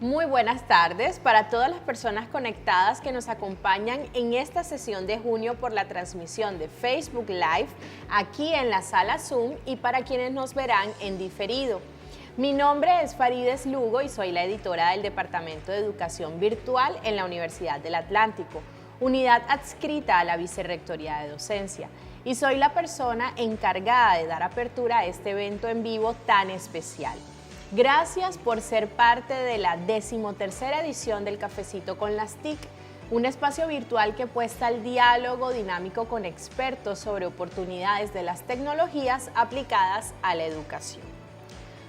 Muy buenas tardes para todas las personas conectadas que nos acompañan en esta sesión de junio por la transmisión de Facebook Live aquí en la sala Zoom y para quienes nos verán en diferido. Mi nombre es Farides Lugo y soy la editora del Departamento de Educación Virtual en la Universidad del Atlántico, unidad adscrita a la Vicerrectoría de Docencia, y soy la persona encargada de dar apertura a este evento en vivo tan especial. Gracias por ser parte de la 13ª edición del Cafecito con las TIC, un espacio virtual que apuesta al diálogo dinámico con expertos sobre oportunidades de las tecnologías aplicadas a la educación.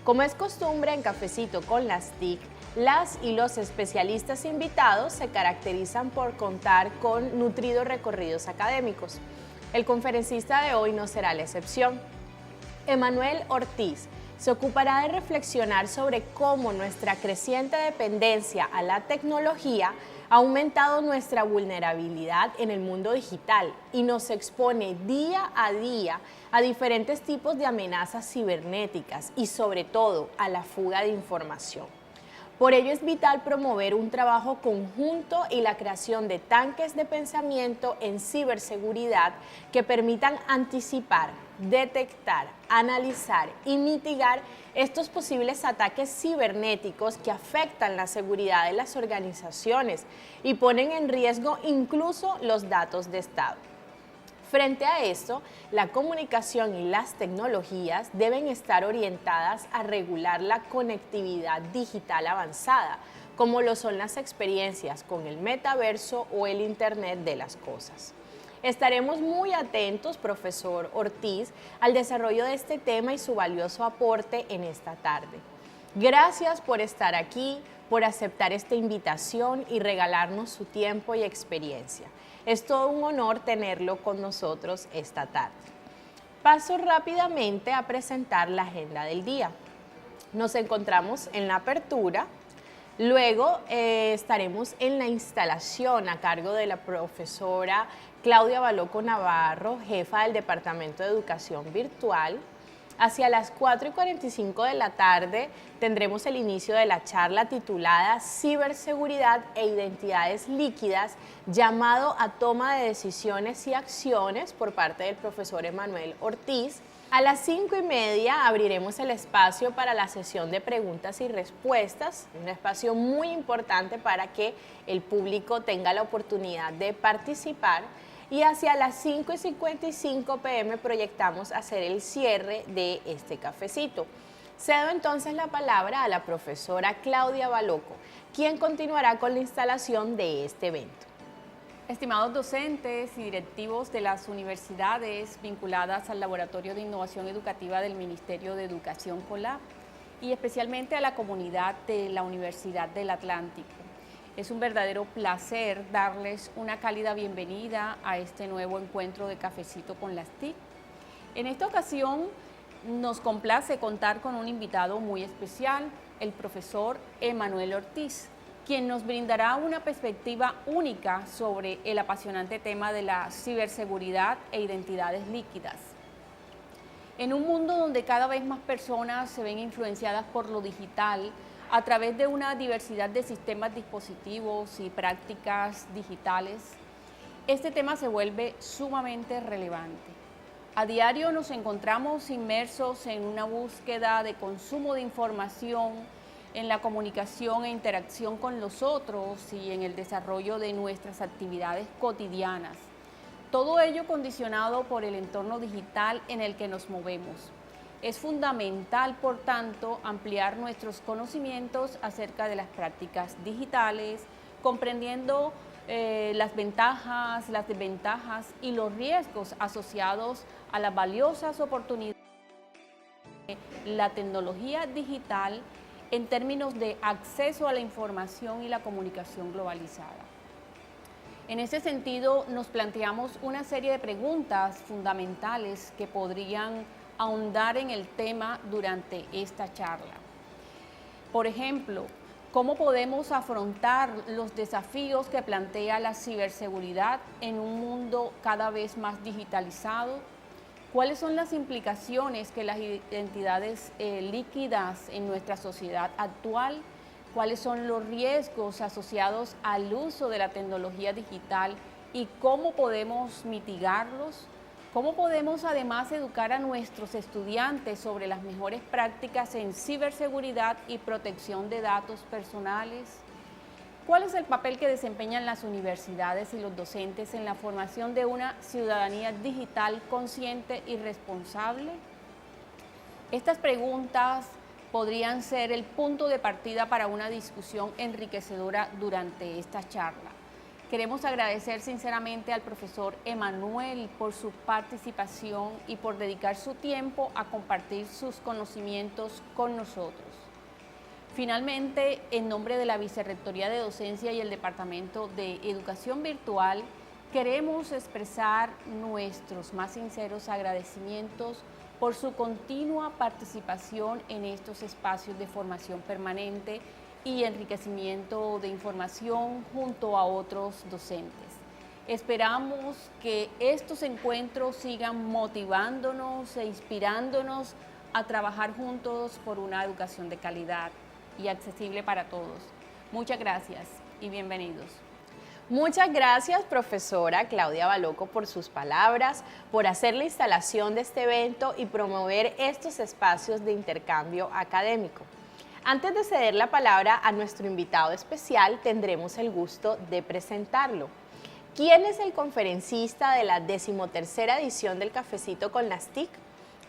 Como es costumbre en Cafecito con las TIC, las y los especialistas invitados se caracterizan por contar con nutridos recorridos académicos. El conferencista de hoy no será la excepción. Emanuel Ortiz se ocupará de reflexionar sobre cómo nuestra creciente dependencia a la tecnología ha aumentado nuestra vulnerabilidad en el mundo digital y nos expone día a día a diferentes tipos de amenazas cibernéticas y sobre todo a la fuga de información. Por ello es vital promover un trabajo conjunto y la creación de tanques de pensamiento en ciberseguridad que permitan anticipar, detectar, analizar y mitigar estos posibles ataques cibernéticos que afectan la seguridad de las organizaciones y ponen en riesgo incluso los datos de Estado. Frente a esto, la comunicación y las tecnologías deben estar orientadas a regular la conectividad digital avanzada, como lo son las experiencias con el metaverso o el Internet de las cosas. Estaremos muy atentos, profesor Ortiz, al desarrollo de este tema y su valioso aporte en esta tarde. Gracias por estar aquí, por aceptar esta invitación y regalarnos su tiempo y experiencia. Es todo un honor tenerlo con nosotros esta tarde. Paso rápidamente a presentar la agenda del día. Nos encontramos en la apertura, luego estaremos en la instalación a cargo de la profesora Claudia Baloco Navarro, jefa del Departamento de Educación Virtual. Hacia las 4:45 de la tarde tendremos el inicio de la charla titulada Ciberseguridad e Identidades Líquidas, llamado a toma de decisiones y acciones por parte del profesor Emanuel Ortiz. A las 5:30 abriremos el espacio para la sesión de preguntas y respuestas, un espacio muy importante para que el público tenga la oportunidad de participar. Y hacia las 5:55 p.m. proyectamos hacer el cierre de este cafecito. Cedo entonces la palabra a la profesora Claudia Baloco, quien continuará con la instalación de este evento. Estimados docentes y directivos de las universidades vinculadas al Laboratorio de Innovación Educativa del Ministerio de Educación COLAB y especialmente a la comunidad de la Universidad del Atlántico. Es un verdadero placer darles una cálida bienvenida a este nuevo encuentro de Cafecito con las TIC. En esta ocasión nos complace contar con un invitado muy especial, el profesor Emanuel Ortiz, quien nos brindará una perspectiva única sobre el apasionante tema de la ciberseguridad e identidades líquidas. En un mundo donde cada vez más personas se ven influenciadas por lo digital, a través de una diversidad de sistemas, dispositivos y prácticas digitales, este tema se vuelve sumamente relevante. A diario nos encontramos inmersos en una búsqueda de consumo de información, en la comunicación e interacción con los otros y en el desarrollo de nuestras actividades cotidianas. Todo ello condicionado por el entorno digital en el que nos movemos. Es fundamental, por tanto, ampliar nuestros conocimientos acerca de las prácticas digitales, comprendiendo las ventajas, las desventajas y los riesgos asociados a las valiosas oportunidades de la tecnología digital en términos de acceso a la información y la comunicación globalizada. En ese sentido, nos planteamos una serie de preguntas fundamentales que podrían ahondar en el tema durante esta charla. Por ejemplo, ¿cómo podemos afrontar los desafíos que plantea la ciberseguridad en un mundo cada vez más digitalizado? ¿Cuáles son las implicaciones que las identidades líquidas en nuestra sociedad actual cuáles son los riesgos asociados al uso de la tecnología digital y cómo podemos mitigarlos. ¿Cómo podemos además educar a nuestros estudiantes sobre las mejores prácticas en ciberseguridad y protección de datos personales? ¿Cuál es el papel que desempeñan las universidades y los docentes en la formación de una ciudadanía digital consciente y responsable? Estas preguntas podrían ser el punto de partida para una discusión enriquecedora durante esta charla. Queremos agradecer sinceramente al profesor Emanuel por su participación y por dedicar su tiempo a compartir sus conocimientos con nosotros. Finalmente, en nombre de la Vicerrectoría de Docencia y el Departamento de Educación Virtual, queremos expresar nuestros más sinceros agradecimientos por su continua participación en estos espacios de formación permanente y enriquecimiento de información junto a otros docentes. Esperamos que estos encuentros sigan motivándonos e inspirándonos a trabajar juntos por una educación de calidad y accesible para todos. Muchas gracias y bienvenidos. Muchas gracias, profesora Claudia Baloco, por sus palabras, por hacer la instalación de este evento y promover estos espacios de intercambio académico. Antes de ceder la palabra a nuestro invitado especial, tendremos el gusto de presentarlo. ¿Quién es el conferencista de la 13ª edición del Cafecito con las TIC?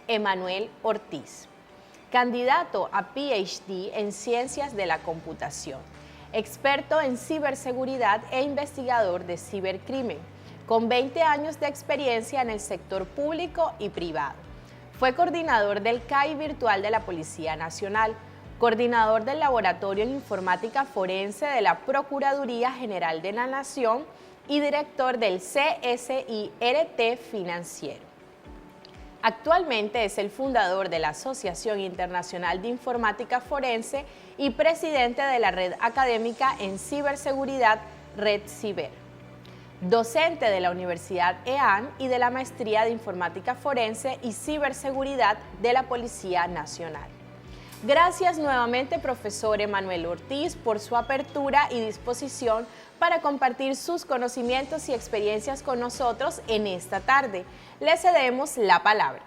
Emanuel Ortiz, candidato a PhD en Ciencias de la Computación, experto en ciberseguridad e investigador de cibercrimen, con 20 años de experiencia en el sector público y privado. Fue coordinador del CAI virtual de la Policía Nacional, coordinador del Laboratorio en Informática Forense de la Procuraduría General de la Nación y director del CSIRT Financiero. Actualmente es el fundador de la Asociación Internacional de Informática Forense y presidente de la Red Académica en Ciberseguridad Red Ciber. Docente de la Universidad EAN y de la Maestría de Informática Forense y Ciberseguridad de la Policía Nacional. Gracias nuevamente, profesor Emanuel Ortiz, por su apertura y disposición para compartir sus conocimientos y experiencias con nosotros en esta tarde. Le cedemos la palabra.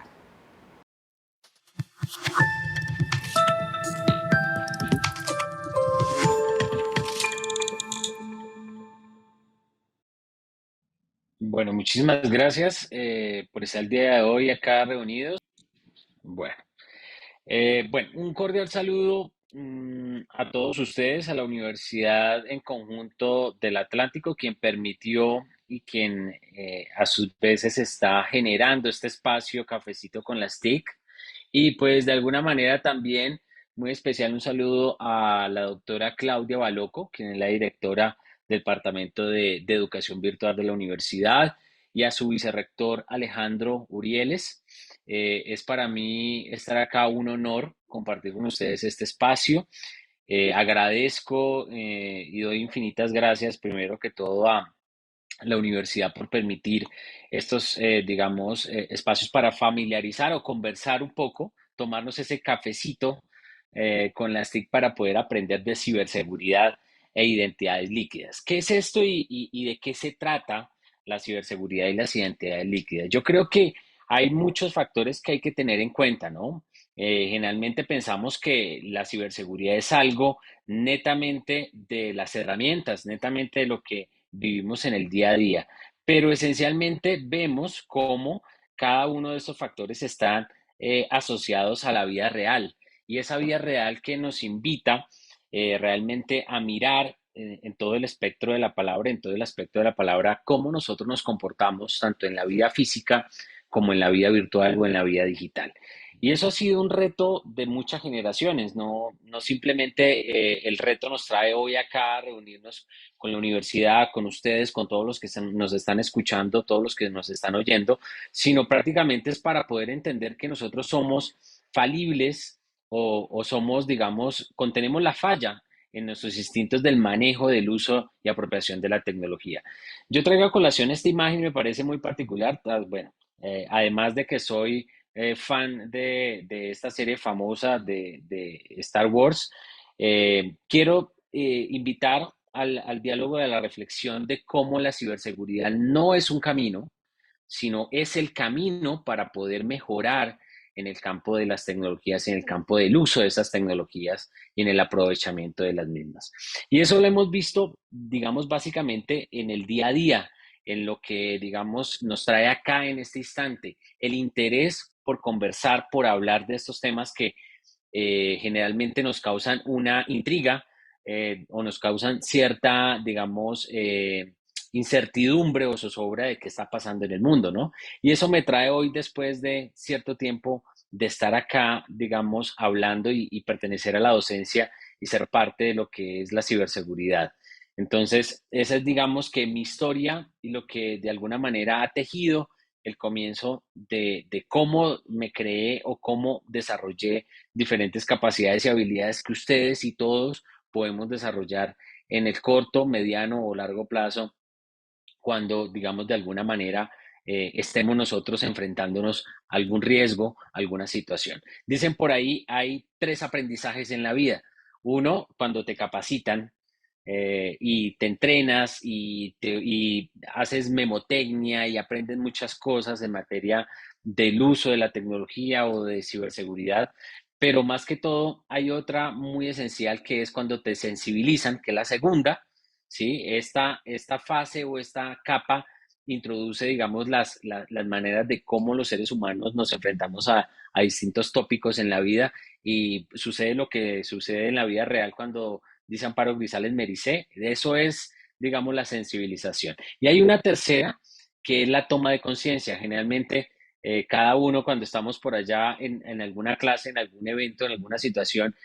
Bueno, muchísimas gracias por estar el día de hoy acá reunidos. Bueno, un cordial saludo a todos ustedes, a la Universidad en conjunto del Atlántico, quien permitió y quien a sus veces está generando este espacio Cafecito con las TIC. Y pues de alguna manera también muy especial un saludo a la doctora Claudia Baloco, quien es la directora del Departamento de Educación Virtual de la Universidad, y a su vicerrector Alejandro Urieles. Es para mí estar acá un honor compartir con ustedes este espacio. Agradezco y doy infinitas gracias primero que todo a la universidad por permitir estos, espacios para familiarizar o conversar un poco, tomarnos ese cafecito con las TIC para poder aprender de ciberseguridad e identidades líquidas. ¿Qué es esto y de qué se trata la ciberseguridad y las identidades líquidas? Yo creo que hay muchos factores que hay que tener en cuenta, ¿no? Generalmente pensamos que la ciberseguridad es algo netamente de las herramientas, netamente de lo que vivimos en el día a día, pero esencialmente vemos cómo cada uno de estos factores están asociados a la vida real y esa vida real que nos invita realmente a mirar en todo el espectro de la palabra, en todo el aspecto de la palabra, cómo nosotros nos comportamos tanto en la vida física como en la vida virtual o en la vida digital. Y eso ha sido un reto de muchas generaciones, no simplemente el reto nos trae hoy acá a reunirnos con la universidad, con ustedes, con todos los que nos están escuchando, todos los que nos están oyendo, sino prácticamente es para poder entender que nosotros somos falibles o somos, digamos, contenemos la falla en nuestros instintos del manejo, del uso y apropiación de la tecnología. Yo traigo a colación esta imagen y me parece muy particular, además de que soy fan de esta serie famosa de Star Wars. Quiero invitar al diálogo, de la reflexión de cómo la ciberseguridad no es un camino, sino es el camino para poder mejorar en el campo de las tecnologías, en el campo del uso de esas tecnologías y en el aprovechamiento de las mismas. Y eso lo hemos visto, digamos, básicamente en el día a día, en lo que, digamos, nos trae acá en este instante, el interés por conversar, por hablar de estos temas que generalmente nos causan una intriga, o nos causan cierta, digamos, incertidumbre o zozobra de qué está pasando en el mundo, ¿no? Y eso me trae hoy, después de cierto tiempo de estar acá, digamos, hablando y pertenecer a la docencia y ser parte de lo que es la ciberseguridad. Entonces, esa es, digamos, que mi historia y lo que de alguna manera ha tejido el comienzo de cómo me creé o cómo desarrollé diferentes capacidades y habilidades que ustedes y todos podemos desarrollar en el corto, mediano o largo plazo, cuando, digamos, de alguna manera estemos nosotros enfrentándonos a algún riesgo, a alguna situación. Dicen por ahí, hay tres aprendizajes en la vida. Uno, cuando te capacitan, y te entrenas y haces memotecnia y aprendes muchas cosas en materia del uso de la tecnología o de ciberseguridad. Pero más que todo, hay otra muy esencial, que es cuando te sensibilizan, que es la segunda, ¿sí? Esta fase o esta capa introduce, digamos, las maneras de cómo los seres humanos nos enfrentamos a distintos tópicos en la vida, y sucede lo que sucede en la vida real cuando dice Amparo Grisales Mericé. Eso es, digamos, la sensibilización. Y hay una tercera, que es la toma de conciencia. Generalmente, cada uno, cuando estamos por allá en alguna clase, en algún evento, en alguna situación,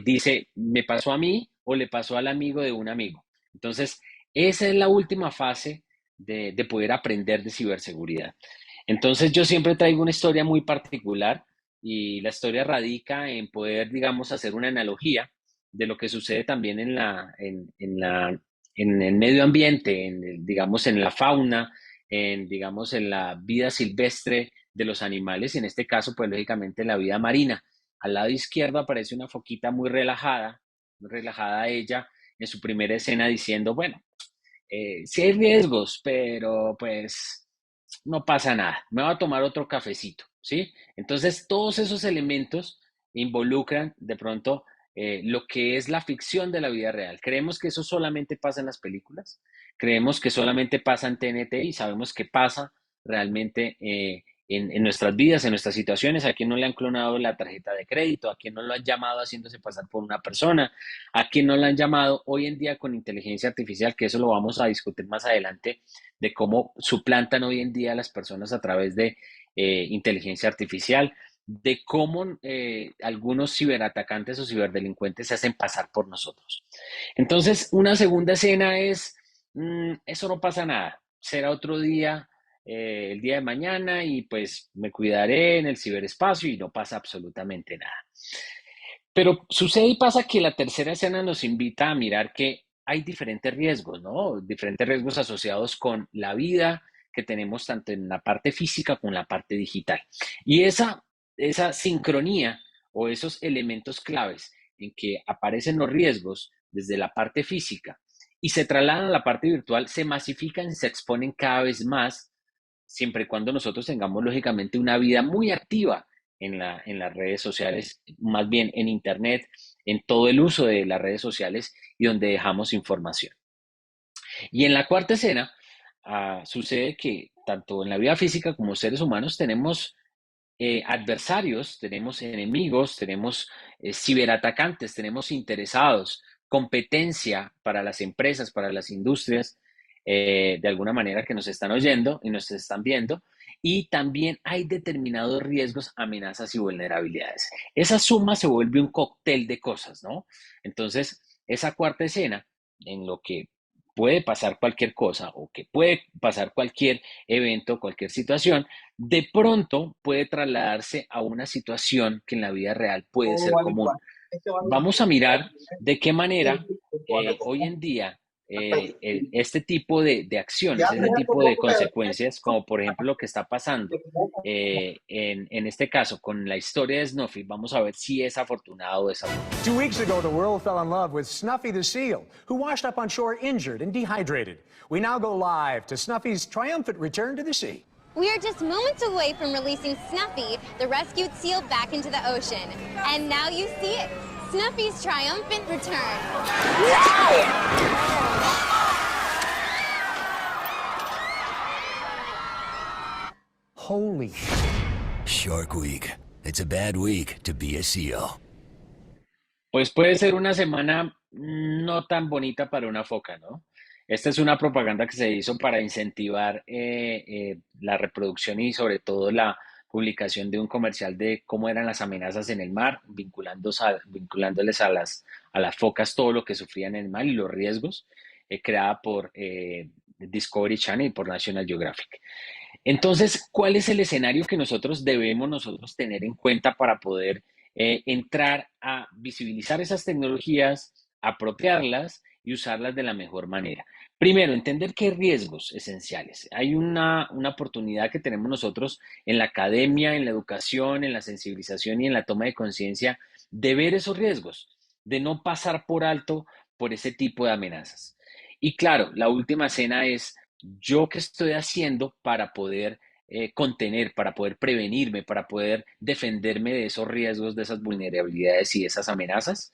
dice, me pasó a mí o le pasó al amigo de un amigo. Entonces, esa es la última fase de poder aprender de ciberseguridad. Entonces, yo siempre traigo una historia muy particular, y la historia radica en poder, digamos, hacer una analogía de lo que sucede también en el medio ambiente, digamos, en la fauna, digamos, en la vida silvestre de los animales, y en este caso, pues lógicamente en la vida marina. Al lado izquierdo aparece una foquita muy relajada ella, en su primera escena, diciendo, bueno, sí hay riesgos, pero pues no pasa nada, me voy a tomar otro cafecito, ¿sí? Entonces, todos esos elementos involucran de pronto lo que es la ficción de la vida real. Creemos que eso solamente pasa en las películas, creemos que solamente pasa en TNT, y sabemos que pasa realmente en nuestras vidas, en nuestras situaciones. A quien no le han clonado la tarjeta de crédito, a quien no lo han llamado haciéndose pasar por una persona, a quien no la han llamado hoy en día con inteligencia artificial, que eso lo vamos a discutir más adelante, de cómo suplantan hoy en día a las personas a través de inteligencia artificial, de cómo algunos ciberatacantes o ciberdelincuentes se hacen pasar por nosotros. Entonces, una segunda escena es, eso no pasa nada, será otro día, el día de mañana, y pues me cuidaré en el ciberespacio y no pasa absolutamente nada. Pero sucede y pasa que la tercera escena nos invita a mirar que hay diferentes riesgos, ¿no? Diferentes riesgos asociados con la vida que tenemos tanto en la parte física como en la parte digital. Y esa sincronía, o esos elementos claves en que aparecen los riesgos desde la parte física y se trasladan a la parte virtual, se masifican y se exponen cada vez más, siempre y cuando nosotros tengamos lógicamente una vida muy activa en las redes sociales, más bien en Internet, en todo el uso de las redes sociales, y donde dejamos información. Y en la cuarta escena, sucede que tanto en la vida física como seres humanos tenemos adversarios, tenemos enemigos, tenemos ciberatacantes, tenemos interesados, competencia para las empresas, para las industrias, de alguna manera, que nos están oyendo y nos están viendo. Y también hay determinados riesgos, amenazas y vulnerabilidades. Esa suma se vuelve un cóctel de cosas, ¿no? Entonces, esa cuarta escena, en lo que puede pasar cualquier cosa o que puede pasar cualquier evento, cualquier situación, de pronto puede trasladarse a una situación que en la vida real puede ser común. Vamos a mirar de qué manera hoy en día este tipo de acciones, este tipo de consecuencias, como por ejemplo lo que está pasando en este caso con la historia de Snuffy. Vamos a ver si es afortunado o desafortunado. 2 weeks ago, the world fell in love with Snuffy the seal, who washed up on shore injured and dehydrated. We now go live to Snuffy's triumphant return to the sea. We are just moments away from releasing Snuffy, the rescued seal, back into the ocean. And now you see it, Snuffy's triumphant return. Holy Shark Week. It's a bad week to be a seal. Pues puede ser una semana no tan bonita para una foca, ¿no? Esta es una propaganda que se hizo para incentivar la reproducción y sobre todo la publicación de un comercial de cómo eran las amenazas en el mar, vinculándoles a las focas todo lo que sufrían en el mar y los riesgos, creada por Discovery Channel y por National Geographic. Entonces, ¿cuál es el escenario que debemos nosotros tener en cuenta para poder entrar a visibilizar esas tecnologías, apropiarlas y usarlas de la mejor manera? Primero, entender qué riesgos esenciales. Hay una oportunidad que tenemos nosotros en la academia, en la educación, en la sensibilización y en la toma de conciencia de ver esos riesgos, de no pasar por alto por ese tipo de amenazas. Y claro, la última escena es yo qué estoy haciendo para poder contener, para poder prevenirme, para poder defenderme de esos riesgos, de esas vulnerabilidades y de esas amenazas.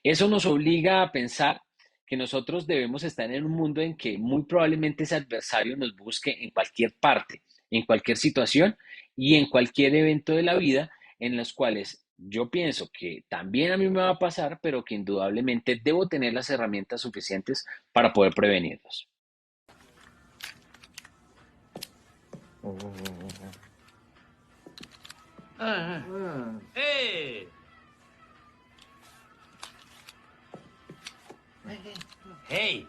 Eso nos obliga a pensar que nosotros debemos estar en un mundo en que muy probablemente ese adversario nos busque en cualquier parte, en cualquier situación y en cualquier evento de la vida en los cuales yo pienso que también a mí me va a pasar, pero que indudablemente debo tener las herramientas suficientes para poder prevenirlos. Hey! Hey!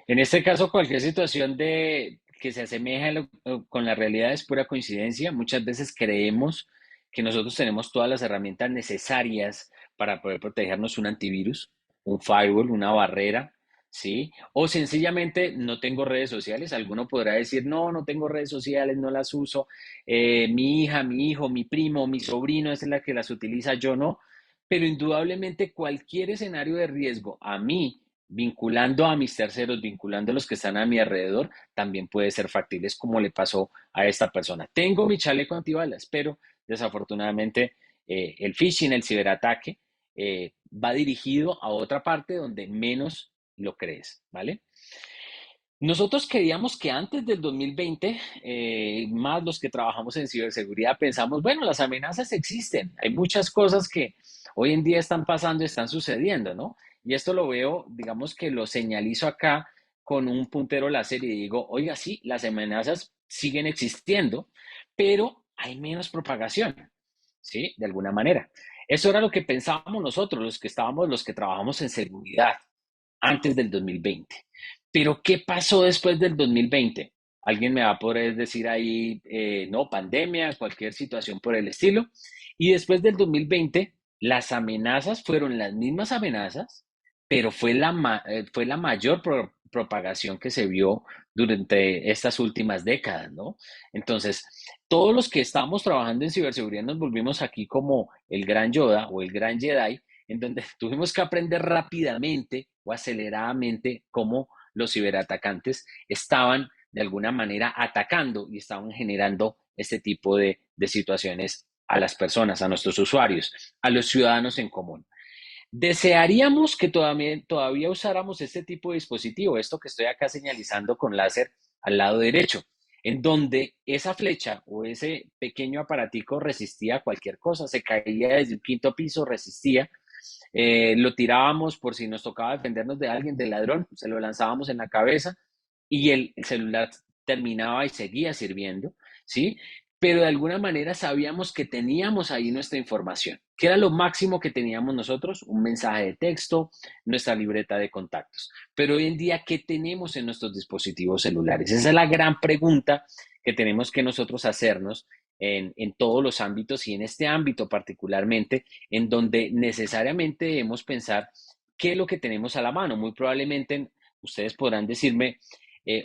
En este caso, cualquier situación que se asemeja con la realidad es pura coincidencia. Muchas veces creemos que nosotros tenemos todas las herramientas necesarias para poder protegernos: un antivirus, un firewall, una barrera, ¿sí? O sencillamente no tengo redes sociales. Alguno podrá decir, no, no tengo redes sociales, no las uso. Mi hija, mi hijo, mi primo, mi sobrino es la que las utiliza, yo no. Pero indudablemente cualquier escenario de riesgo a mí, vinculando a mis terceros, vinculando a los que están a mi alrededor, también puede ser factible. Es como le pasó a esta persona. Tengo mi chaleco antibalas, pero desafortunadamente el phishing, el ciberataque, va dirigido a otra parte donde menos lo crees, ¿vale? Nosotros queríamos que antes del 2020, más los que trabajamos en ciberseguridad, pensamos, bueno, las amenazas existen. Hay muchas cosas que hoy en día están pasando, están sucediendo, ¿no? Y esto lo veo, digamos que lo señalizo acá con un puntero láser y digo, oiga, sí, las amenazas siguen existiendo, pero hay menos propagación, ¿sí? De alguna manera. Eso era lo que pensábamos nosotros, los que trabajamos en seguridad antes del 2020. Pero, ¿qué pasó después del 2020? Alguien me va a poder decir ahí, no, pandemia, cualquier situación por el estilo. Y después del 2020, las amenazas fueron las mismas amenazas, pero fue la mayor propagación que se vio durante estas últimas décadas, ¿no? Entonces, todos los que estamos trabajando en ciberseguridad nos volvimos aquí como el gran Yoda o el gran Jedi, en donde tuvimos que aprender rápidamente o aceleradamente cómo los ciberatacantes estaban de alguna manera atacando y estaban generando este tipo de situaciones a las personas, a nuestros usuarios, a los ciudadanos en común. Desearíamos que todavía usáramos este tipo de dispositivo, esto que estoy acá señalizando con láser al lado derecho, en donde esa flecha o ese pequeño aparatico resistía a cualquier cosa, se caía desde un quinto piso, resistía, lo tirábamos por si nos tocaba defendernos de alguien, del ladrón, se lo lanzábamos en la cabeza y el celular terminaba y seguía sirviendo, ¿sí? pero de alguna manera sabíamos que teníamos ahí nuestra información. ¿Qué era lo máximo que teníamos nosotros? Un mensaje de texto, nuestra libreta de contactos. Pero hoy en día, ¿qué tenemos en nuestros dispositivos celulares? Esa es la gran pregunta que tenemos que nosotros hacernos en todos los ámbitos y en este ámbito particularmente, en donde necesariamente debemos pensar qué es lo que tenemos a la mano. Muy probablemente ustedes podrán decirme,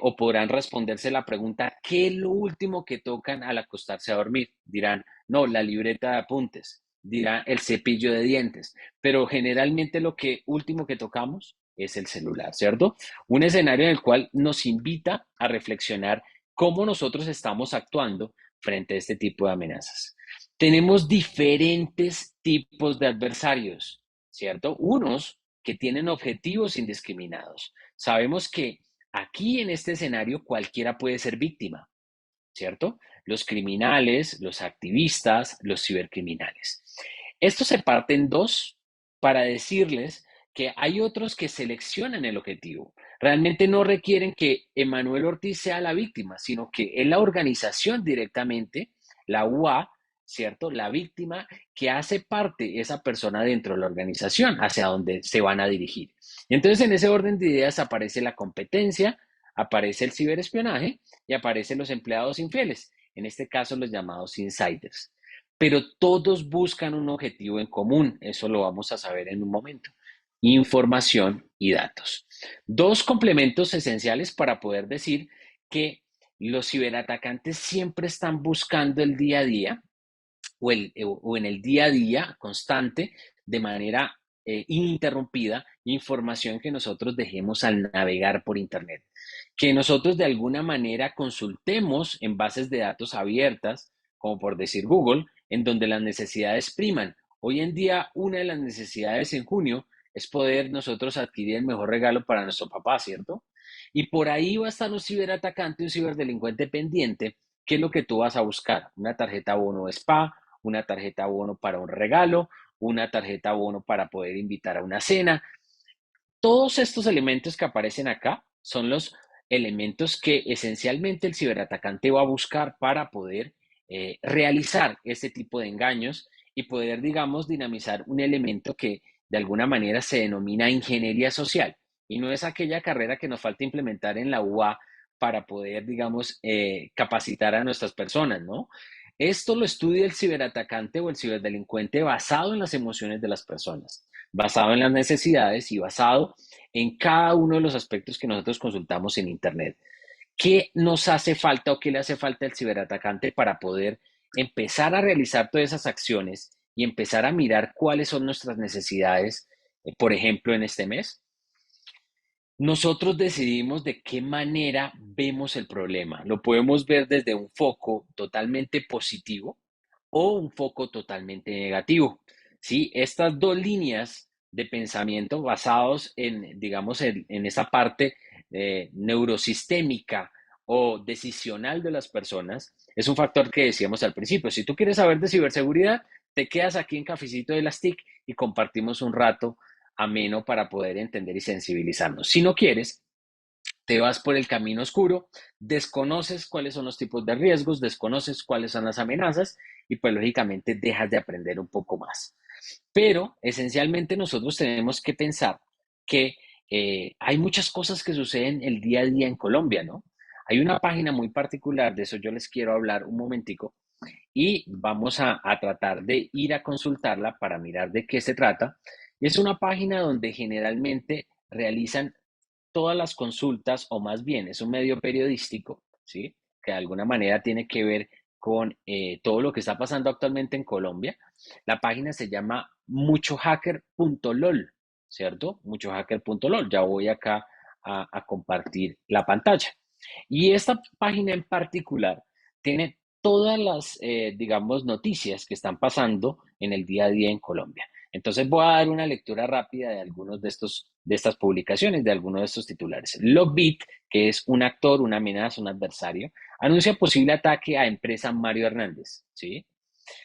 o podrán responderse la pregunta, ¿qué es lo último que tocan al acostarse a dormir? Dirán, no, la libreta de apuntes, dirán el cepillo de dientes, pero generalmente lo que último que tocamos es el celular, ¿cierto? Un escenario en el cual nos invita a reflexionar cómo nosotros estamos actuando frente a este tipo de amenazas. Tenemos diferentes tipos de adversarios, ¿cierto? Unos que tienen objetivos indiscriminados. Sabemos que aquí en este escenario cualquiera puede ser víctima, ¿cierto? Los criminales, los activistas, los cibercriminales. Esto se parte en dos para decirles que hay otros que seleccionan el objetivo. Realmente no requieren que Emanuel Ortiz sea la víctima, sino que es la organización directamente, la UA, ¿cierto? La víctima que hace parte esa persona dentro de la organización, hacia donde se van a dirigir. Y entonces en ese orden de ideas aparece la competencia, aparece el ciberespionaje y aparecen los empleados infieles, en este caso los llamados insiders. Pero todos buscan un objetivo en común, eso lo vamos a saber en un momento: información y datos. Dos complementos esenciales para poder decir que los ciberatacantes siempre están buscando el día a día o en el día a día constante, de manera ininterrumpida, información que nosotros dejemos al navegar por Internet. Que nosotros de alguna manera consultemos en bases de datos abiertas, como por decir Google, en donde las necesidades priman. Hoy en día, una de las necesidades en junio es poder nosotros adquirir el mejor regalo para nuestro papá, ¿cierto? Y por ahí va a estar un ciberatacante, un ciberdelincuente pendiente. ¿Qué es lo que tú vas a buscar? Una tarjeta bono de spa, una tarjeta bono para un regalo, una tarjeta bono para poder invitar a una cena. Todos estos elementos que aparecen acá son los elementos que esencialmente el ciberatacante va a buscar para poder realizar este tipo de engaños y poder, digamos, dinamizar un elemento que de alguna manera se denomina ingeniería social. Y no es aquella carrera que nos falta implementar en la UA para poder, digamos, capacitar a nuestras personas, ¿no? Esto lo estudia el ciberatacante o el ciberdelincuente basado en las emociones de las personas, basado en las necesidades y basado en cada uno de los aspectos que nosotros consultamos en Internet. ¿Qué nos hace falta o qué le hace falta al ciberatacante para poder empezar a realizar todas esas acciones y empezar a mirar cuáles son nuestras necesidades, por ejemplo, en este mes? Nosotros decidimos de qué manera vemos el problema. Lo podemos ver desde un foco totalmente positivo o un foco totalmente negativo. ¿Sí? Estas dos líneas de pensamiento basados en, digamos, en esa parte neurosistémica o decisional de las personas, es un factor que decíamos al principio. Si tú quieres saber de ciberseguridad, te quedas aquí en Cafecito de las TIC y compartimos un rato ameno para poder entender y sensibilizarnos. Si no quieres, te vas por el camino oscuro, desconoces cuáles son los tipos de riesgos, desconoces cuáles son las amenazas y pues lógicamente dejas de aprender un poco más. Pero esencialmente nosotros tenemos que pensar que hay muchas cosas que suceden el día a día en Colombia, ¿no? Hay una página muy particular, de eso yo les quiero hablar un momentico, y vamos a tratar de ir a consultarla para mirar de qué se trata. Es una página donde generalmente realizan todas las consultas, o más bien es un medio periodístico, ¿sí? Que de alguna manera tiene que ver con todo lo que está pasando actualmente en Colombia. La página se llama muchohacker.lol, ¿cierto? Muchohacker.lol. Ya voy acá a compartir la pantalla. Y esta página en particular tiene todas las, digamos, noticias que están pasando en el día a día en Colombia. Entonces voy a dar una lectura rápida de algunos de estas publicaciones, de algunos de estos titulares. Lockbit, que es un actor, una amenaza, un adversario, anuncia posible ataque a empresa Mario Hernández, ¿sí?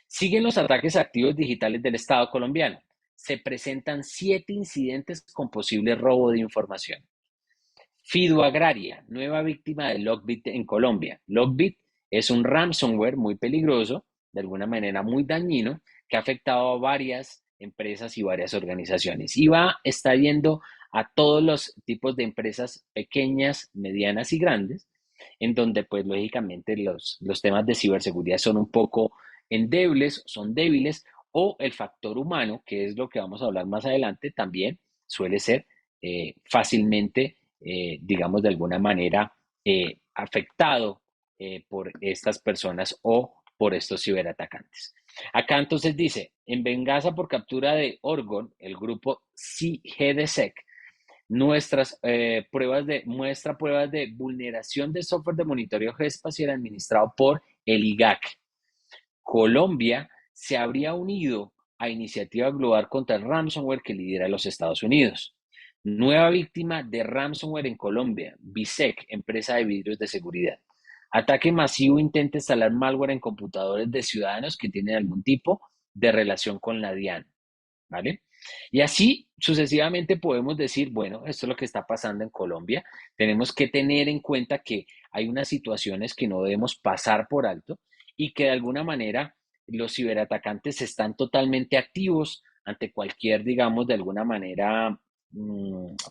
Siguen los ataques activos digitales del Estado colombiano. Se presentan 7 incidentes con posible robo de información. Fidoagraria, nueva víctima de Lockbit en Colombia. Lockbit Es un ransomware muy peligroso, de alguna manera muy dañino, que ha afectado a varias empresas y varias organizaciones. Y está yendo a todos los tipos de empresas pequeñas, medianas y grandes, en donde pues lógicamente los temas de ciberseguridad son un poco endebles, son débiles, o el factor humano, que es lo que vamos a hablar más adelante, también suele ser fácilmente, digamos, de alguna manera afectado por estas personas o por estos ciberatacantes. Acá entonces dice, en venganza por captura de Orgon, el grupo CGDSEC muestra pruebas de vulneración de software de monitoreo geoespacial administrado por el IGAC. Colombia se habría unido a Iniciativa Global contra el Ransomware que lidera los Estados Unidos. Nueva víctima de ransomware en Colombia, Bisec, empresa de vidrios de seguridad. Ataque masivo intenta instalar malware en computadores de ciudadanos que tienen algún tipo de relación con la DIAN, ¿vale? Y así sucesivamente podemos decir, bueno, esto es lo que está pasando en Colombia. Tenemos que tener en cuenta que hay unas situaciones que no debemos pasar por alto y que de alguna manera los ciberatacantes están totalmente activos ante cualquier, digamos, de alguna manera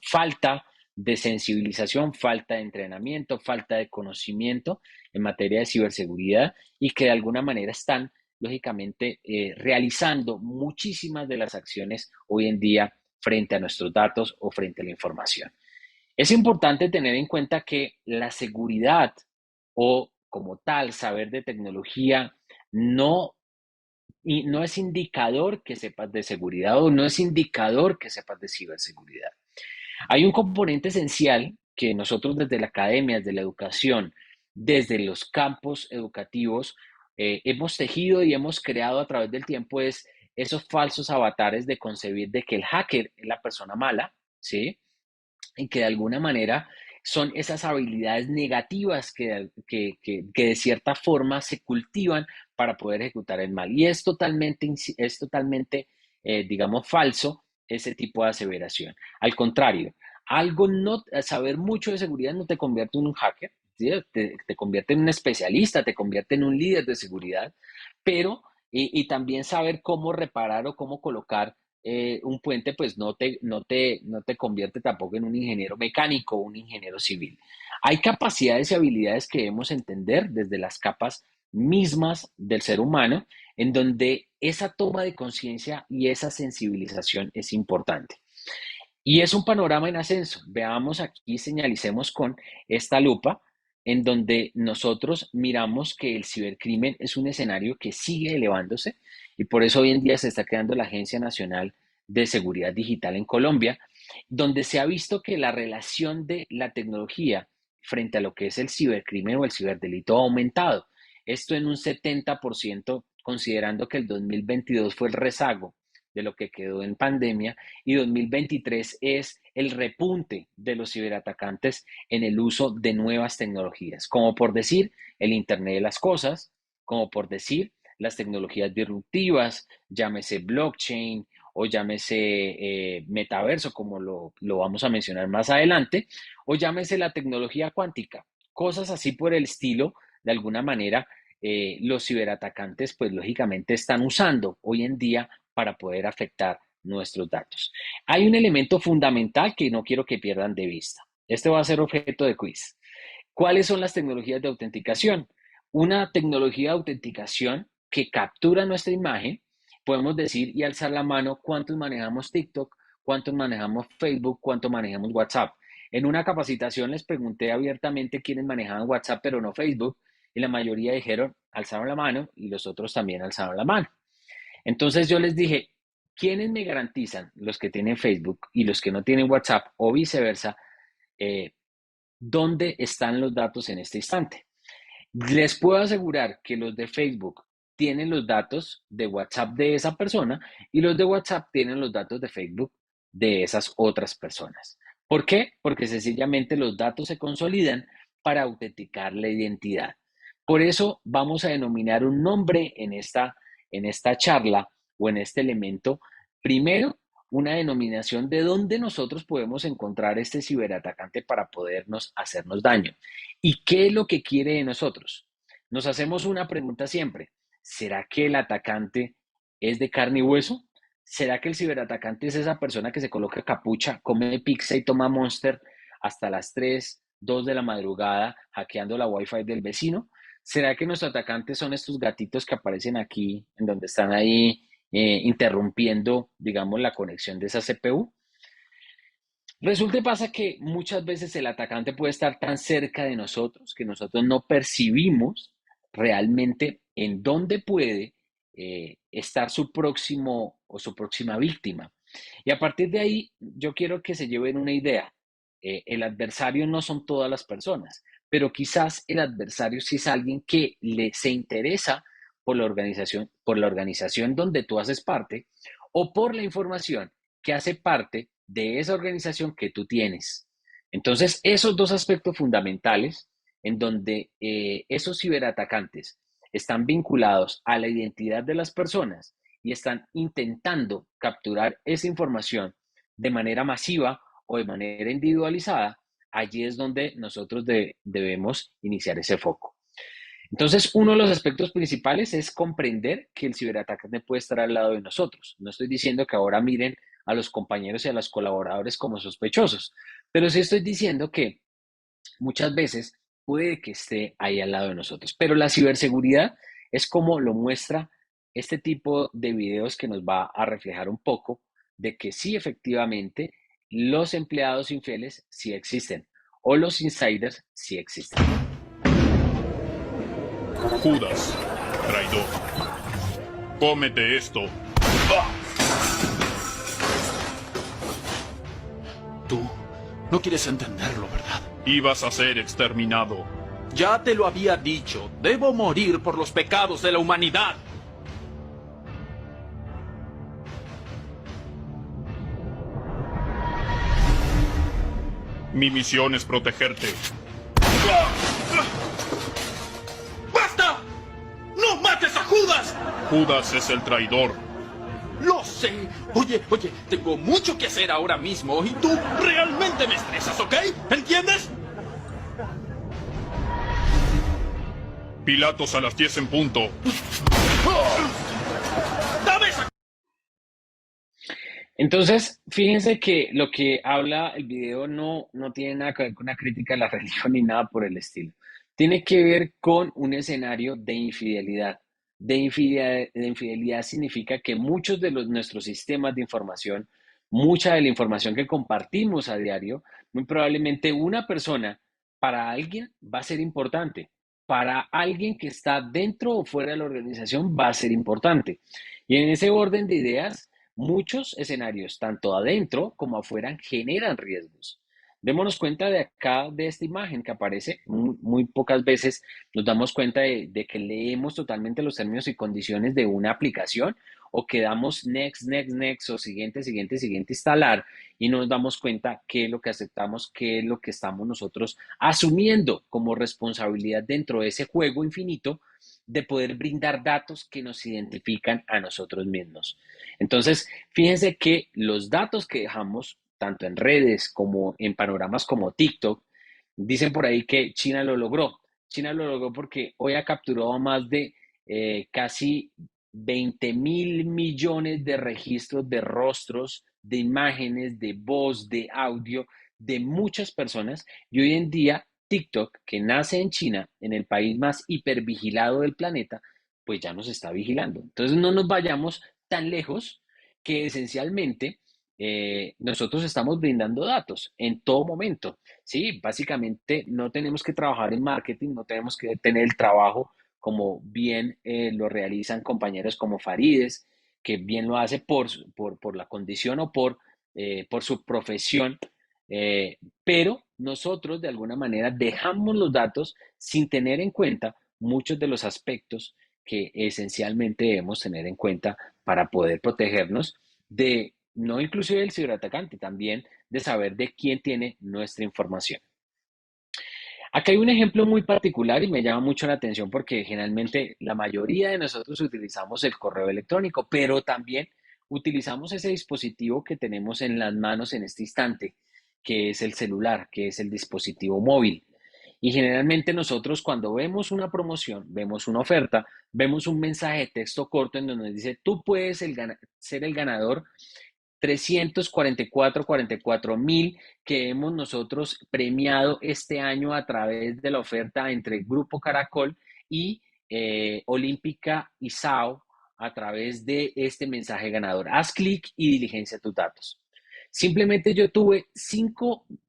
falta de sensibilización, falta de entrenamiento, falta de conocimiento en materia de ciberseguridad y que de alguna manera están lógicamente realizando muchísimas de las acciones hoy en día frente a nuestros datos o frente a la información. Es importante tener en cuenta que la seguridad o como tal saber de tecnología no es indicador que sepas de seguridad o no es indicador que sepas de ciberseguridad. Hay un componente esencial que nosotros desde la academia, desde la educación, desde los campos educativos, hemos tejido y hemos creado a través del tiempo es esos falsos avatares de concebir de que el hacker es la persona mala, ¿sí? Y que de alguna manera son esas habilidades negativas que de cierta forma se cultivan para poder ejecutar el mal. Y es totalmente digamos, falso ese tipo de aseveración. Al contrario, saber mucho de seguridad no te convierte en un hacker, ¿sí? Te convierte en un especialista, te convierte en un líder de seguridad, pero y también saber cómo reparar o cómo colocar un puente, pues no te convierte tampoco en un ingeniero mecánico o un ingeniero civil. Hay capacidades y habilidades que debemos entender desde las capas mismas del ser humano, en donde esa toma de conciencia y esa sensibilización es importante. Y es un panorama en ascenso. Veamos aquí, señalicemos con esta lupa, en donde nosotros miramos que el cibercrimen es un escenario que sigue elevándose y por eso hoy en día se está creando la Agencia Nacional de Seguridad Digital en Colombia, donde se ha visto que la relación de la tecnología frente a lo que es el cibercrimen o el ciberdelito ha aumentado. Esto en un 70%, considerando que el 2022 fue el rezago de lo que quedó en pandemia y 2023 es el repunte de los ciberatacantes en el uso de nuevas tecnologías, como por decir el Internet de las Cosas, como por decir las tecnologías disruptivas, llámese blockchain o llámese metaverso, como lo vamos a mencionar más adelante, o llámese la tecnología cuántica, cosas así por el estilo, de alguna manera, los ciberatacantes pues lógicamente están usando hoy en día para poder afectar nuestros datos. Hay un elemento fundamental que no quiero que pierdan de vista. Este va a ser objeto de quiz. ¿Cuáles son las tecnologías de autenticación? Una tecnología de autenticación que captura nuestra imagen, podemos decir y alzar la mano cuántos manejamos TikTok, cuántos manejamos Facebook, cuántos manejamos WhatsApp. En una capacitación les pregunté abiertamente quiénes manejaban WhatsApp pero no Facebook y la mayoría dijeron, alzaron la mano y los otros también alzaron la mano. Entonces yo les dije, ¿quiénes me garantizan, los que tienen Facebook y los que no tienen WhatsApp o viceversa, dónde están los datos en este instante? Les puedo asegurar que los de Facebook tienen los datos de WhatsApp de esa persona y los de WhatsApp tienen los datos de Facebook de esas otras personas. ¿Por qué? Porque sencillamente los datos se consolidan para autenticar la identidad. Por eso vamos a denominar un nombre en esta charla o en este elemento. Primero, una denominación de dónde nosotros podemos encontrar este ciberatacante para podernos hacernos daño. ¿Y qué es lo que quiere de nosotros? nos hacemos una pregunta siempre. ¿Será que el atacante es de carne y hueso? ¿Será que el ciberatacante es esa persona que se coloca capucha, come pizza y toma Monster hasta las 3, 2 de la madrugada hackeando la Wi-Fi del vecino? ¿Será que nuestros atacantes son estos gatitos que aparecen aquí, en donde están ahí interrumpiendo, digamos, la conexión de esa CPU? Resulta y pasa que muchas veces el atacante puede estar tan cerca de nosotros que nosotros no percibimos realmente en dónde puede estar su próximo o su próxima víctima. Y a partir de ahí, yo quiero que se lleven una idea. El adversario no son todas las personas, pero quizás el adversario sí es alguien que se interesa por la organización donde tú haces parte o por la información que hace parte de esa organización que tú tienes. Entonces, esos dos aspectos fundamentales en donde esos ciberatacantes están vinculados a la identidad de las personas y están intentando capturar esa información de manera masiva o de manera individualizada, allí es donde nosotros debemos iniciar ese foco. Entonces, uno de los aspectos principales es comprender que el ciberatacante puede estar al lado de nosotros. No estoy diciendo que ahora miren a los compañeros y a los colaboradores como sospechosos, pero sí estoy diciendo que muchas veces puede que esté ahí al lado de nosotros. Pero la ciberseguridad es como lo muestra este tipo de videos que nos va a reflejar un poco de que sí, efectivamente, los empleados infieles sí existen o los insiders sí existen. Judas, traidor, cómete esto. Tú no quieres entenderlo, ¿verdad? Ibas a ser exterminado. Ya te lo había dicho, debo morir por los pecados de la humanidad. Mi misión es protegerte. ¡Basta! ¡No mates a Judas! Judas es el traidor. Lo sé. Oye, tengo mucho que hacer ahora mismo y tú realmente me estresas, ¿ok? ¿Entiendes? Pilatos a las 10 en punto. ¡Dame esa! Entonces, fíjense que lo que habla el video no tiene nada que ver con una crítica a la religión ni nada por el estilo. Tiene que ver con un escenario de infidelidad. De infidelidad significa que muchos de nuestros sistemas de información, mucha de la información que compartimos a diario, muy probablemente una persona para alguien va a ser importante. Para alguien que está dentro o fuera de la organización va a ser importante. Y en ese orden de ideas, muchos escenarios, tanto adentro como afuera, generan riesgos. Démonos cuenta de acá, de esta imagen que aparece, muy pocas veces nos damos cuenta de que leemos totalmente los términos y condiciones de una aplicación o que damos next, next, next o siguiente, siguiente, siguiente, instalar y no nos damos cuenta qué es lo que aceptamos, qué es lo que estamos nosotros asumiendo como responsabilidad dentro de ese juego infinito de poder brindar datos que nos identifican a nosotros mismos. Entonces, fíjense que los datos que dejamos, tanto en redes como en panoramas como TikTok, dicen por ahí que China lo logró. China lo logró porque hoy ha capturado a más de casi 20.000 millones de registros de rostros, de imágenes, de voz, de audio, de muchas personas. Y hoy en día TikTok, que nace en China, en el país más hipervigilado del planeta, pues ya nos está vigilando. Entonces no nos vayamos tan lejos que esencialmente nosotros estamos brindando datos en todo momento. Sí, básicamente no tenemos que trabajar en marketing, no tenemos que tener el trabajo como bien lo realizan compañeros como Farides, que bien lo hace por la condición o por su profesión, pero nosotros de alguna manera dejamos los datos sin tener en cuenta muchos de los aspectos que esencialmente debemos tener en cuenta para poder protegernos de, no inclusive del ciberatacante, también de saber de quién tiene nuestra información. Acá hay un ejemplo muy particular y me llama mucho la atención porque generalmente la mayoría de nosotros utilizamos el correo electrónico, pero también utilizamos ese dispositivo que tenemos en las manos en este instante, que es el celular, que es el dispositivo móvil. Y generalmente nosotros cuando vemos una promoción, vemos una oferta, vemos un mensaje de texto corto en donde nos dice, tú puedes ser el ganador 344.000 que hemos nosotros premiado este año a través de la oferta entre Grupo Caracol y Olímpica y SAO a través de este mensaje ganador. Haz clic y diligencia tus datos. Simplemente yo tuve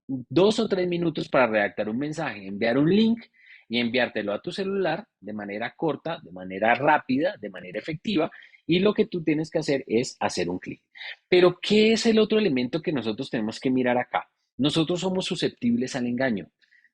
2 o 3 minutos para redactar un mensaje, enviar un link y enviártelo a tu celular de manera corta, de manera rápida, de manera efectiva. Y lo que tú tienes que hacer es hacer un clic. Pero, ¿qué es el otro elemento que nosotros tenemos que mirar acá? Nosotros somos susceptibles al engaño.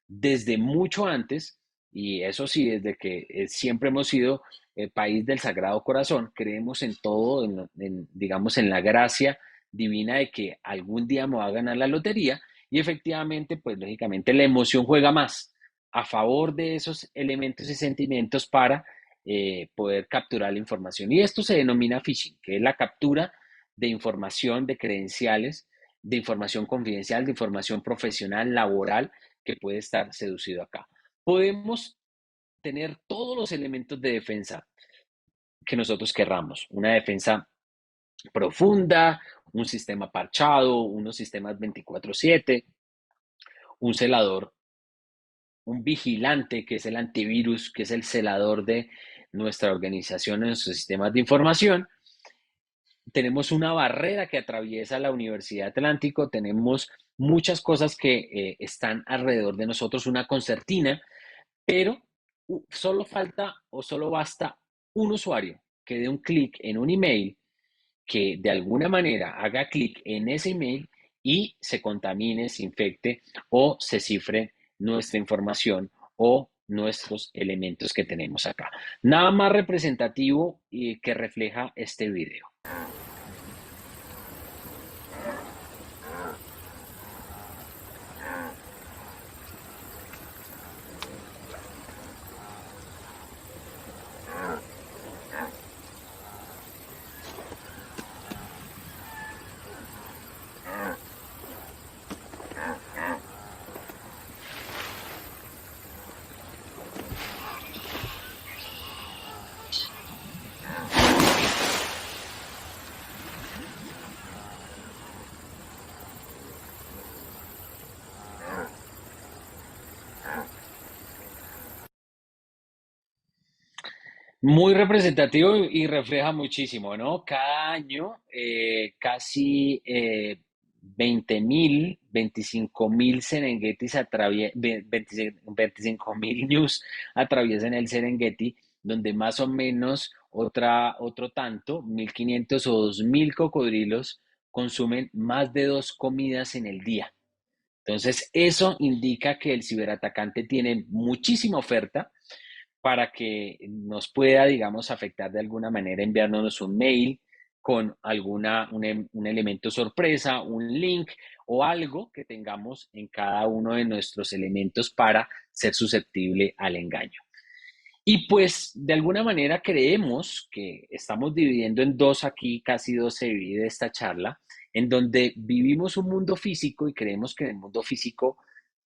Desde mucho antes, y eso sí, desde que siempre hemos sido el país del Sagrado Corazón, creemos en todo, digamos, en la gracia divina de que algún día me va a ganar la lotería y efectivamente, pues lógicamente la emoción juega más a favor de esos elementos y sentimientos para poder capturar la información. Y esto se denomina phishing, que es la captura de información, de credenciales, de información confidencial, de información profesional, laboral, que puede estar seducido acá. Podemos tener todos los elementos de defensa que nosotros querramos. Una defensa profunda, un sistema parchado, unos sistemas 24/7, un celador, un vigilante que es el antivirus, que es el celador de nuestra organización, de nuestros sistemas de información. Tenemos una barrera que atraviesa la Universidad Atlántico, tenemos muchas cosas que están alrededor de nosotros, una concertina, pero solo falta o solo basta un usuario que dé un clic en un email, que de alguna manera haga clic en ese email y se contamine, se infecte o se cifre nuestra información o nuestros elementos que tenemos acá. Nada más representativo y que refleja este video. Muy representativo y refleja muchísimo, ¿no? Cada año casi 20.000, 25.000 Serengetis 25.000 news atraviesan el Serengeti, donde más o menos otro tanto, 1.500 o 2.000 cocodrilos consumen más de 2 comidas en el día. Entonces, eso indica que el ciberatacante tiene muchísima oferta para que nos pueda, digamos, afectar de alguna manera, enviándonos un mail con un elemento sorpresa, un link o algo que tengamos en cada uno de nuestros elementos para ser susceptible al engaño. Y pues de alguna manera creemos que estamos dividiendo en dos aquí, casi dos se divide esta charla, en donde vivimos un mundo físico y creemos que en el mundo físico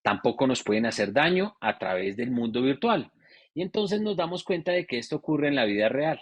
tampoco nos pueden hacer daño a través del mundo virtual. Y entonces nos damos cuenta de que esto ocurre en la vida real.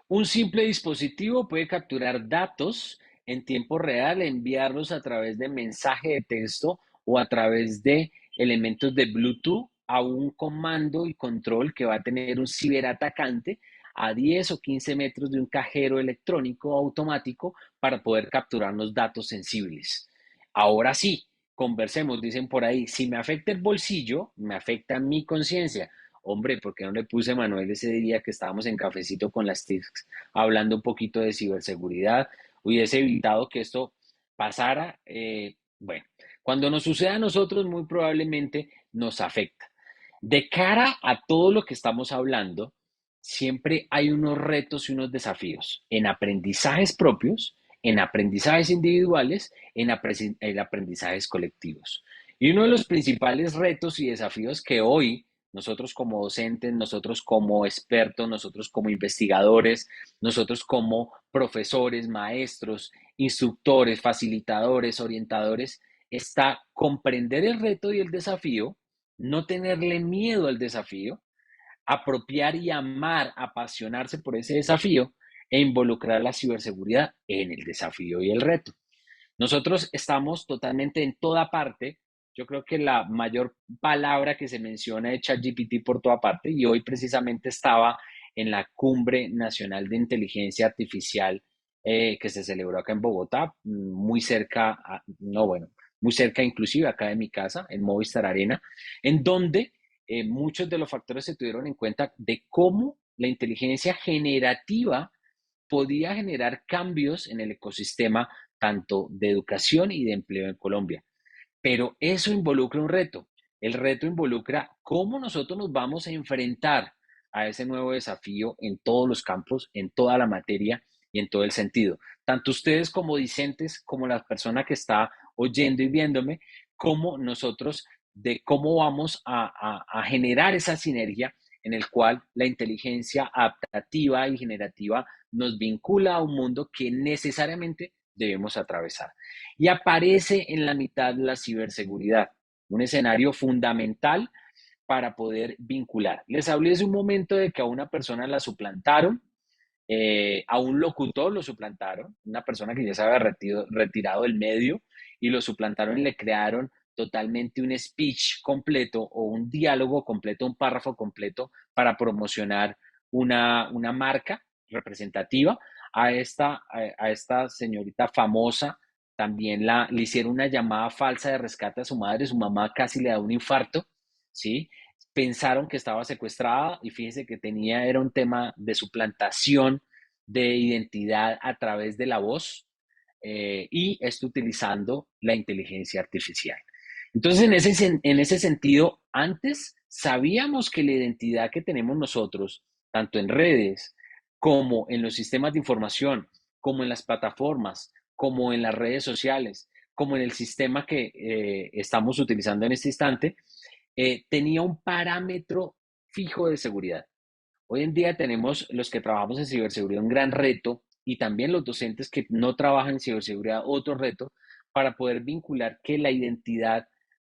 Un simple dispositivo puede capturar datos en tiempo real, enviarlos a través de mensaje de texto o a través de elementos de Bluetooth a un comando y control que va a tener un ciberatacante a 10 o 15 metros de un cajero electrónico automático para poder capturarnos datos sensibles. Ahora sí, conversemos, dicen por ahí, si me afecta el bolsillo, me afecta mi conciencia. Hombre, ¿por qué no le puse a Manuel ese día que estábamos en Cafecito con las TICs hablando un poquito de ciberseguridad? Hubiese evitado que esto pasara. Bueno, cuando nos suceda a nosotros, muy probablemente nos afecta. De cara a todo lo que estamos hablando, siempre hay unos retos y unos desafíos en aprendizajes propios, en aprendizajes individuales, en aprendizajes colectivos. Y uno de los principales retos y desafíos que hoy nosotros como docentes, nosotros como expertos, nosotros como investigadores, nosotros como profesores, maestros, instructores, facilitadores, orientadores, está comprender el reto y el desafío, no tenerle miedo al desafío, apropiar y amar, apasionarse por ese desafío e involucrar la ciberseguridad en el desafío y el reto. Nosotros estamos totalmente en toda parte. Yo creo que la mayor palabra que se menciona es ChatGPT por toda parte, y hoy precisamente estaba en la Cumbre Nacional de Inteligencia Artificial que se celebró acá en Bogotá, muy cerca, no bueno, muy cerca inclusive acá de mi casa, en Movistar Arena, en donde muchos de los factores se tuvieron en cuenta de cómo la inteligencia generativa podía generar cambios en el ecosistema tanto de educación y de empleo en Colombia. Pero eso involucra un reto. El reto involucra cómo nosotros nos vamos a enfrentar a ese nuevo desafío en todos los campos, en toda la materia y en todo el sentido. Tanto ustedes como discentes, como la persona que está oyendo y viéndome, como nosotros de cómo vamos a generar esa sinergia en el cual la inteligencia adaptativa y generativa nos vincula a un mundo que necesariamente debemos atravesar. Y aparece en la mitad la ciberseguridad, un escenario fundamental para poder vincular. Les hablé hace un momento de que a una persona la suplantaron, a un locutor lo suplantaron, una persona que ya se había retirado del medio, y lo suplantaron y le crearon totalmente un speech completo o un diálogo completo, un párrafo completo para promocionar una marca representativa. A esta señorita famosa también le hicieron una llamada falsa de rescate a su madre, su mamá casi le da un infarto, ¿sí? Pensaron que estaba secuestrada y fíjense que era un tema de suplantación de identidad a través de la voz, y esto utilizando la inteligencia artificial. Entonces, en ese sentido, antes sabíamos que la identidad que tenemos nosotros, tanto en redes como en los sistemas de información, como en las plataformas, como en las redes sociales, como en el sistema que estamos utilizando en este instante, tenía un parámetro fijo de seguridad. Hoy en día tenemos los que trabajamos en ciberseguridad un gran reto, y también los docentes que no trabajan en ciberseguridad otro reto, para poder vincular que la identidad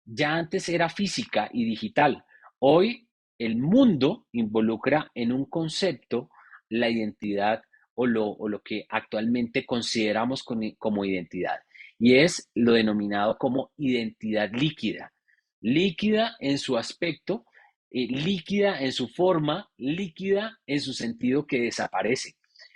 ya antes era física y digital. Hoy el mundo involucra en un concepto la identidad o lo que actualmente consideramos como identidad, y es lo denominado como identidad líquida. Líquida en su aspecto, líquida en su forma, líquida en su sentido, que desaparece.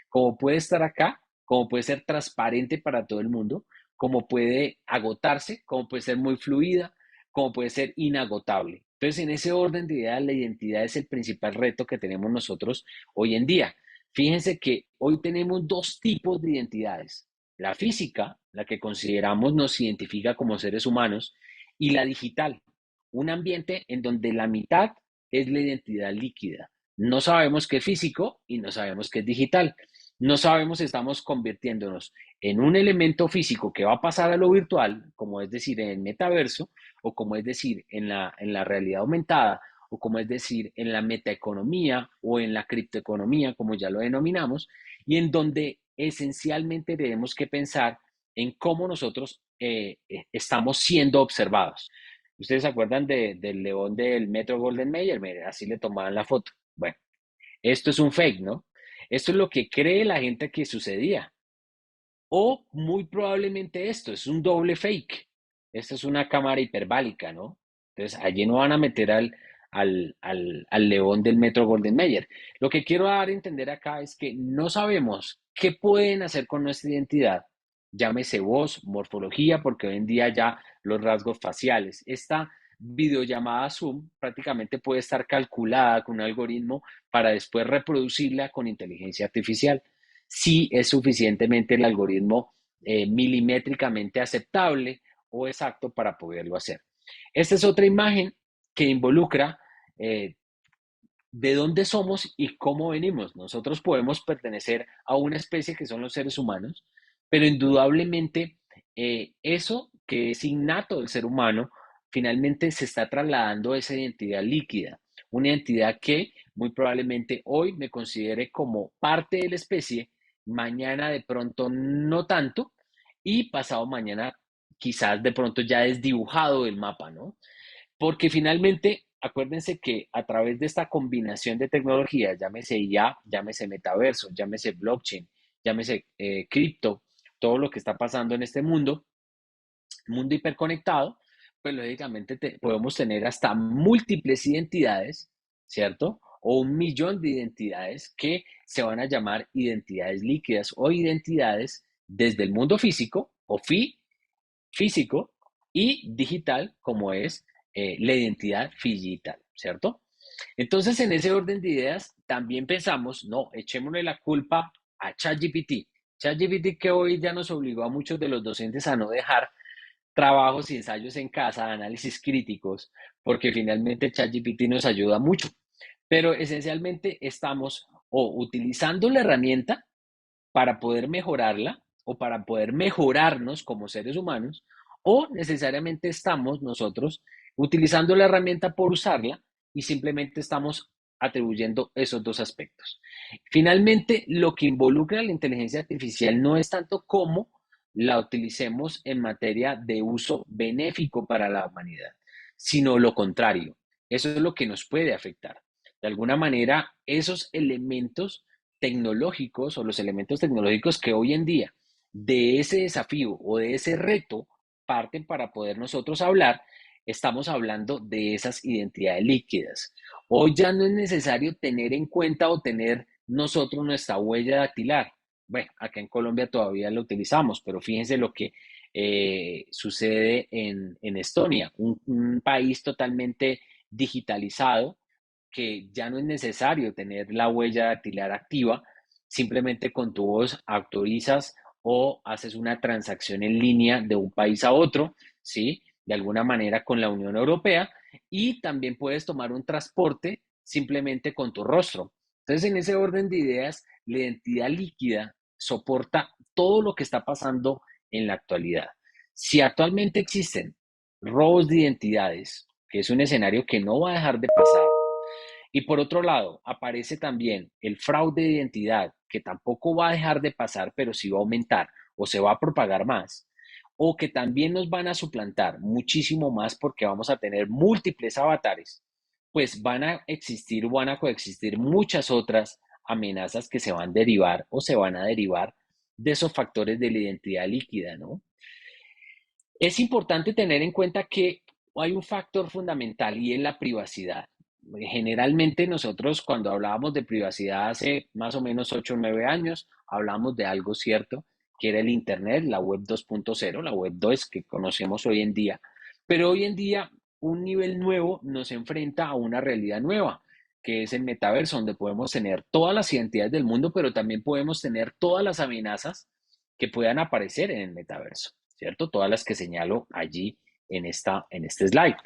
Como puede estar acá, como puede ser transparente para todo el mundo, como puede agotarse, como puede ser muy fluida, como puede ser inagotable. Entonces, en ese orden de ideas, la identidad es el principal reto que tenemos nosotros hoy en día. Fíjense que hoy tenemos dos tipos de identidades: la física, la que consideramos nos identifica como seres humanos, y la digital, un ambiente en donde la mitad es la identidad líquida. No sabemos qué es físico y no sabemos qué es digital. No sabemos si estamos convirtiéndonos en un elemento físico que va a pasar a lo virtual, como es decir, en el metaverso, o como es decir, en la realidad aumentada, o como es decir, en la metaeconomía o en la criptoeconomía, como ya lo denominamos, y en donde esencialmente tenemos que pensar en cómo nosotros estamos siendo observados. ¿Ustedes se acuerdan del león del Metro Golden Mayer? Miren, así le tomaban la foto. Bueno, esto es un fake, ¿no? Esto es lo que cree la gente que sucedía. O muy probablemente esto es un doble fake. Esta es una cámara hiperbálica, ¿no? Entonces, allí no van a meter al león del Metro Golden Mayer. Lo que quiero dar a entender acá es que no sabemos qué pueden hacer con nuestra identidad. Llámese voz, morfología, porque hoy en día ya los rasgos faciales. Esta videollamada Zoom prácticamente puede estar calculada con un algoritmo para después reproducirla con inteligencia artificial, si es suficientemente el algoritmo milimétricamente aceptable o exacto para poderlo hacer. Esta es otra imagen que involucra de dónde somos y cómo venimos. Nosotros podemos pertenecer a una especie que son los seres humanos, pero indudablemente eso que es innato del ser humano, finalmente se está trasladando a esa identidad líquida, una identidad que muy probablemente hoy me considere como parte de la especie, mañana de pronto no tanto, y pasado mañana quizás de pronto ya desdibujado del mapa, ¿no? Porque finalmente, acuérdense que a través de esta combinación de tecnologías, llámese IA, llámese metaverso, llámese blockchain, llámese cripto, todo lo que está pasando en este mundo hiperconectado, pues lógicamente podemos tener hasta múltiples identidades, ¿cierto? O 1 millón de identidades que se van a llamar identidades líquidas o identidades desde el mundo físico o físico y digital, como es la identidad digital, ¿cierto? Entonces, en ese orden de ideas, también pensamos, no, echémosle la culpa a ChatGPT. ChatGPT que hoy ya nos obligó a muchos de los docentes a no dejar trabajos y ensayos en casa, análisis críticos, porque finalmente ChatGPT nos ayuda mucho. Pero esencialmente estamos o utilizando la herramienta para poder mejorarla o para poder mejorarnos como seres humanos, o necesariamente estamos nosotros utilizando la herramienta por usarla y simplemente estamos atribuyendo esos dos aspectos. Finalmente, lo que involucra la inteligencia artificial no es tanto cómo la utilicemos en materia de uso benéfico para la humanidad, sino lo contrario. Eso es lo que nos puede afectar. De alguna manera, esos elementos tecnológicos o los elementos tecnológicos que hoy en día de ese desafío o de ese reto parten para poder nosotros hablar, estamos hablando de esas identidades líquidas. Hoy ya no es necesario tener en cuenta o tener nosotros nuestra huella dactilar. Bueno, acá en Colombia todavía lo utilizamos, pero fíjense lo que sucede en Estonia, un país totalmente digitalizado, que ya no es necesario tener la huella dactilar activa, simplemente con tu voz autorizas o haces una transacción en línea de un país a otro, ¿sí? De alguna manera con la Unión Europea, y también puedes tomar un transporte simplemente con tu rostro. Entonces, en ese orden de ideas, la identidad líquida soporta todo lo que está pasando en la actualidad. Si actualmente existen robos de identidades, que es un escenario que no va a dejar de pasar, y por otro lado, aparece también el fraude de identidad, que tampoco va a dejar de pasar, pero sí va a aumentar o se va a propagar más, o que también nos van a suplantar muchísimo más porque vamos a tener múltiples avatares, pues van a existir o van a coexistir muchas otras amenazas que se van a derivar o se van a derivar de esos factores de la identidad líquida, ¿no? Es importante tener en cuenta que hay un factor fundamental y es la privacidad. Generalmente nosotros cuando hablábamos de privacidad hace más o menos 8 o 9 años, hablamos de algo cierto, que era el Internet, la web 2.0, la web 2 que conocemos hoy en día. Pero hoy en día un nivel nuevo nos enfrenta a una realidad nueva, que es el metaverso, donde podemos tener todas las identidades del mundo, pero también podemos tener todas las amenazas que puedan aparecer en el metaverso, ¿cierto? Todas las que señalo allí en este slide.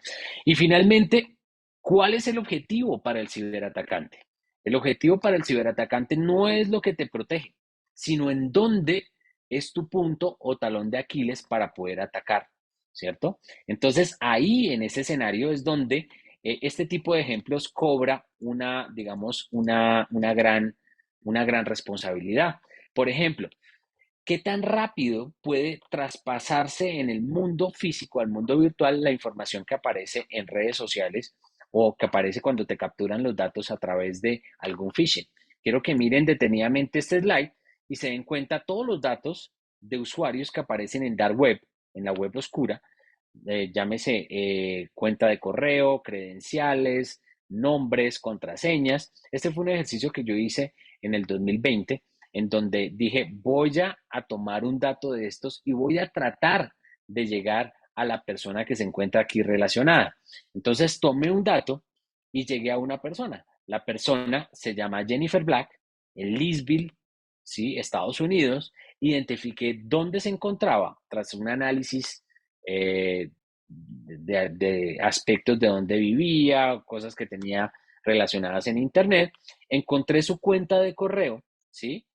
Y finalmente, ¿cuál es el objetivo para el ciberatacante? El objetivo para el ciberatacante no es lo que te protege, sino en dónde es tu punto o talón de Aquiles para poder atacar, ¿cierto? Entonces, ahí en ese escenario es donde este tipo de ejemplos cobra digamos, una gran responsabilidad. Por ejemplo, ¿qué tan rápido puede traspasarse en el mundo físico al mundo virtual la información que aparece en redes sociales o que aparece cuando te capturan los datos a través de algún phishing? Quiero que miren detenidamente este slide y se den cuenta todos los datos de usuarios que aparecen en dark web, en la web oscura, llámese cuenta de correo, credenciales, nombres, contraseñas. Este fue un ejercicio que yo hice en el 2020 en donde dije, voy a tomar un dato de estos y voy a tratar de llegar a la persona que se encuentra aquí relacionada. Entonces tomé un dato y llegué a una persona. La persona se llama Jennifer Black, en Leesville, ¿sí? Estados Unidos. Identifiqué dónde se encontraba tras un análisis de aspectos de dónde vivía, cosas que tenía relacionadas en Internet, encontré su cuenta de correo, ¿sí?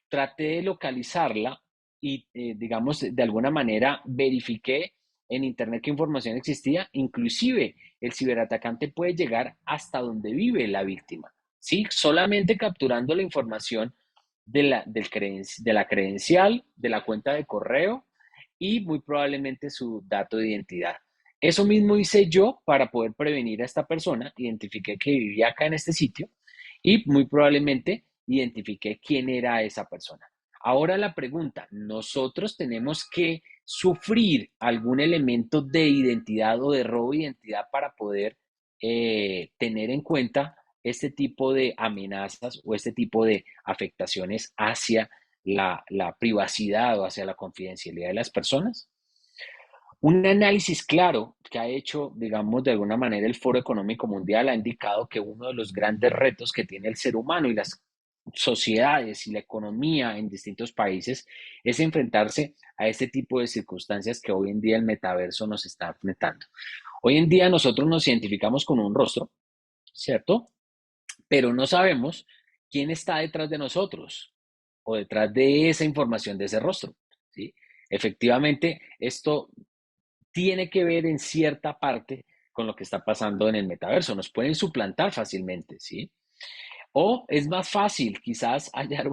Traté de localizarla y, digamos, de alguna manera verifiqué en Internet qué información existía. Inclusive, el ciberatacante puede llegar hasta donde vive la víctima, ¿sí? Solamente capturando la información de la credencial, de la cuenta de correo y muy probablemente su dato de identidad. Eso mismo hice yo para poder prevenir a esta persona. Identifiqué que vivía acá en este sitio y muy probablemente identifiqué quién era esa persona. Ahora la pregunta, ¿nosotros tenemos que sufrir algún elemento de identidad o de robo de identidad para poder tener en cuenta este tipo de amenazas o este tipo de afectaciones hacia la privacidad o hacia la confidencialidad de las personas? Un análisis claro que ha hecho, digamos, de alguna manera el Foro Económico Mundial ha indicado que uno de los grandes retos que tiene el ser humano y las sociedades y la economía en distintos países es enfrentarse a este tipo de circunstancias que hoy en día el metaverso nos está enfrentando. Hoy en día nosotros nos identificamos con un rostro, ¿cierto? Pero no sabemos quién está detrás de nosotros o detrás de esa información de ese rostro, ¿sí? Efectivamente, esto tiene que ver en cierta parte con lo que está pasando en el metaverso. Nos pueden suplantar fácilmente, ¿sí? O es más fácil quizás hallar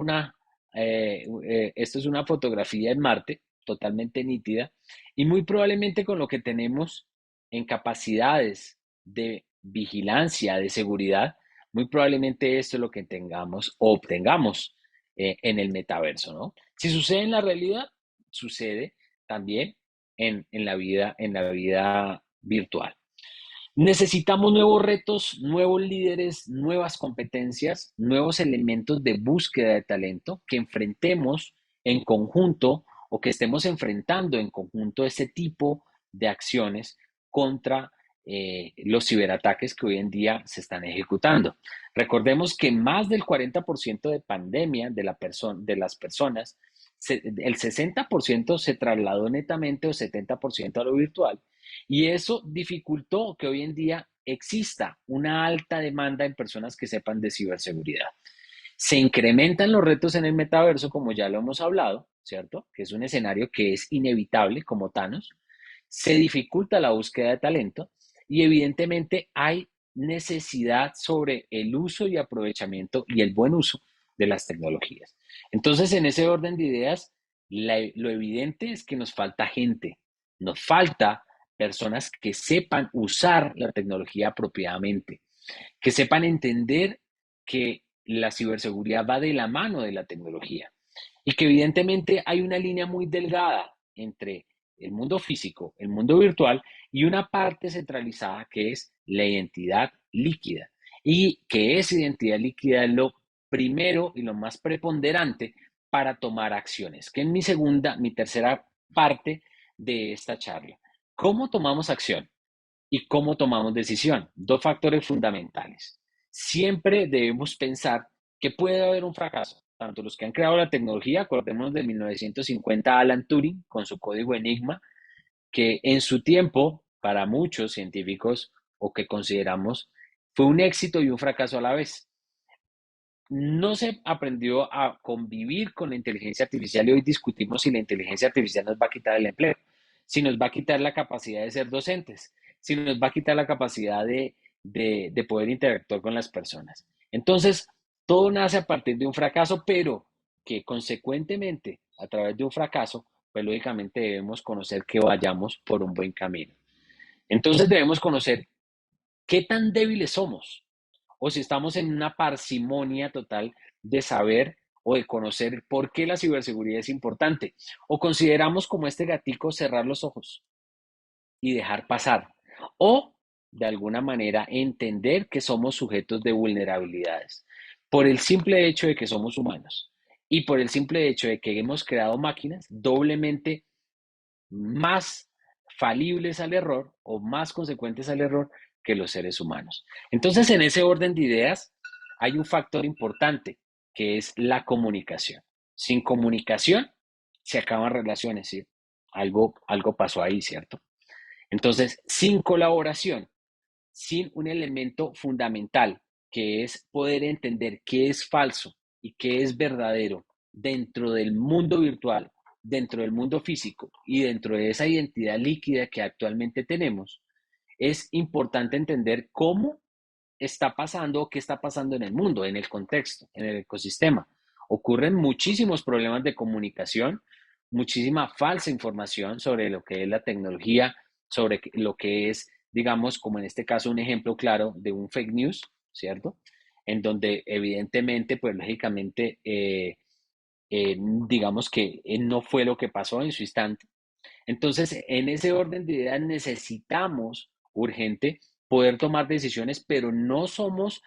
esto es una fotografía en Marte, totalmente nítida, y muy probablemente con lo que tenemos en capacidades de vigilancia, de seguridad, muy probablemente esto es lo que tengamos o obtengamos en el metaverso, ¿no? Si sucede en la realidad, sucede también en la vida virtual. Necesitamos nuevos retos, nuevos líderes, nuevas competencias, nuevos elementos de búsqueda de talento que enfrentemos en conjunto o que estemos enfrentando en conjunto este tipo de acciones contra los ciberataques que hoy en día se están ejecutando. Recordemos que más del 40% de pandemia de las personas, el 60% se trasladó netamente o 70% a lo virtual. Y eso dificultó que hoy en día exista una alta demanda en personas que sepan de ciberseguridad. Se incrementan los retos en el metaverso, como ya lo hemos hablado, ¿cierto? Que es un escenario que es inevitable, como Thanos. Se dificulta la búsqueda de talento y evidentemente hay necesidad sobre el uso y aprovechamiento y el buen uso de las tecnologías. Entonces, en ese orden de ideas, lo evidente es que nos falta gente, nos falta personas que sepan usar la tecnología apropiadamente, que sepan entender que la ciberseguridad va de la mano de la tecnología y que evidentemente hay una línea muy delgada entre el mundo físico, el mundo virtual y una parte centralizada que es la identidad líquida y que esa identidad líquida es lo primero y lo más preponderante para tomar acciones, que es mi tercera parte de esta charla. ¿Cómo tomamos acción y cómo tomamos decisión? Dos factores fundamentales. Siempre debemos pensar que puede haber un fracaso. Tanto los que han creado la tecnología, acordémonos de 1950 Alan Turing con su código Enigma, que en su tiempo, para muchos científicos o que consideramos, fue un éxito y un fracaso a la vez. No se aprendió a convivir con la inteligencia artificial y hoy discutimos si la inteligencia artificial nos va a quitar el empleo, si nos va a quitar la capacidad de ser docentes, si nos va a quitar la capacidad de poder interactuar con las personas. Entonces, todo nace a partir de un fracaso, pero que consecuentemente, a través de un fracaso, pues lógicamente debemos conocer que vayamos por un buen camino. Entonces debemos conocer qué tan débiles somos o si estamos en una parsimonia total de saber o de conocer por qué la ciberseguridad es importante, o consideramos como este gatico cerrar los ojos y dejar pasar, o de alguna manera entender que somos sujetos de vulnerabilidades por el simple hecho de que somos humanos y por el simple hecho de que hemos creado máquinas doblemente más falibles al error o más consecuentes al error que los seres humanos. Entonces, en ese orden de ideas, hay un factor importante que es la comunicación. Sin comunicación, se acaban relaciones, ¿sí? Algo pasó ahí, ¿cierto? Entonces, sin colaboración, sin un elemento fundamental que es poder entender qué es falso y qué es verdadero dentro del mundo virtual, dentro del mundo físico y dentro de esa identidad líquida que actualmente tenemos, es importante entender cómo está pasando o qué está pasando en el mundo, en el contexto, en el ecosistema. Ocurren muchísimos problemas de comunicación, muchísima falsa información sobre lo que es la tecnología, sobre lo que es, digamos, como en este caso, un ejemplo claro de un fake news, ¿cierto? En donde evidentemente, pues lógicamente, digamos que no fue lo que pasó en su instante. Entonces, en ese orden de ideas necesitamos urgente poder tomar decisiones, pero no somos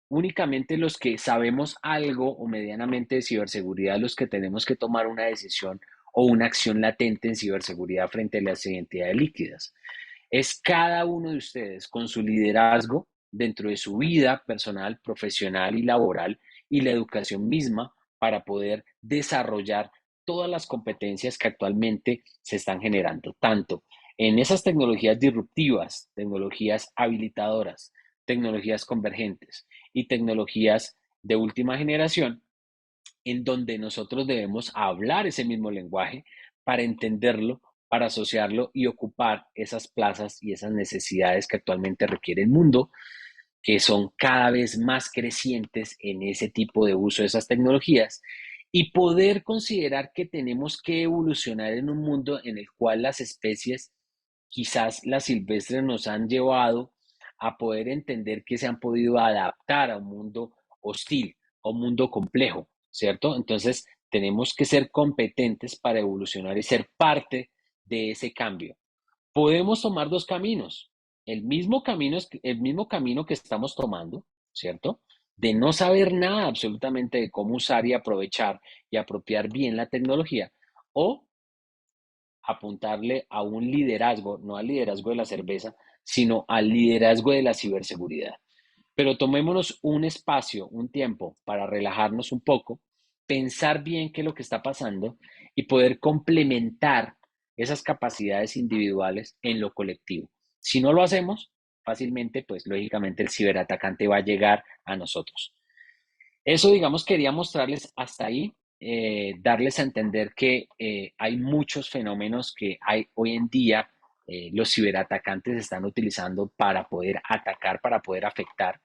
únicamente los que sabemos algo o medianamente de ciberseguridad los que tenemos que tomar una decisión o una acción latente en ciberseguridad frente a las identidades líquidas. Es cada uno de ustedes con su liderazgo dentro de su vida personal, profesional y laboral y la educación misma para poder desarrollar todas las competencias que actualmente se están generando, tanto en esas tecnologías disruptivas, tecnologías habilitadoras, tecnologías convergentes y tecnologías de última generación, en donde nosotros debemos hablar ese mismo lenguaje para entenderlo, para asociarlo y ocupar esas plazas y esas necesidades que actualmente requiere el mundo, que son cada vez más crecientes en ese tipo de uso de esas tecnologías, y poder considerar que tenemos que evolucionar en un mundo en el cual las especies, quizás las silvestres, nos han llevado a poder entender que se han podido adaptar a un mundo hostil, a un mundo complejo, ¿cierto? Entonces, tenemos que ser competentes para evolucionar y ser parte de ese cambio. Podemos tomar dos caminos. El mismo camino que estamos tomando, ¿cierto? De no saber nada absolutamente de cómo usar y aprovechar y apropiar bien la tecnología, o apuntarle a un liderazgo, no al liderazgo de la cerveza, sino al liderazgo de la ciberseguridad. Pero tomémonos un espacio, un tiempo para relajarnos un poco, pensar bien qué es lo que está pasando y poder complementar esas capacidades individuales en lo colectivo. Si no lo hacemos, fácilmente, pues lógicamente el ciberatacante va a llegar a nosotros. Eso, digamos, quería mostrarles hasta ahí, darles a entender que hay muchos fenómenos que hay hoy en día, los ciberatacantes están utilizando para poder atacar, para poder afectar.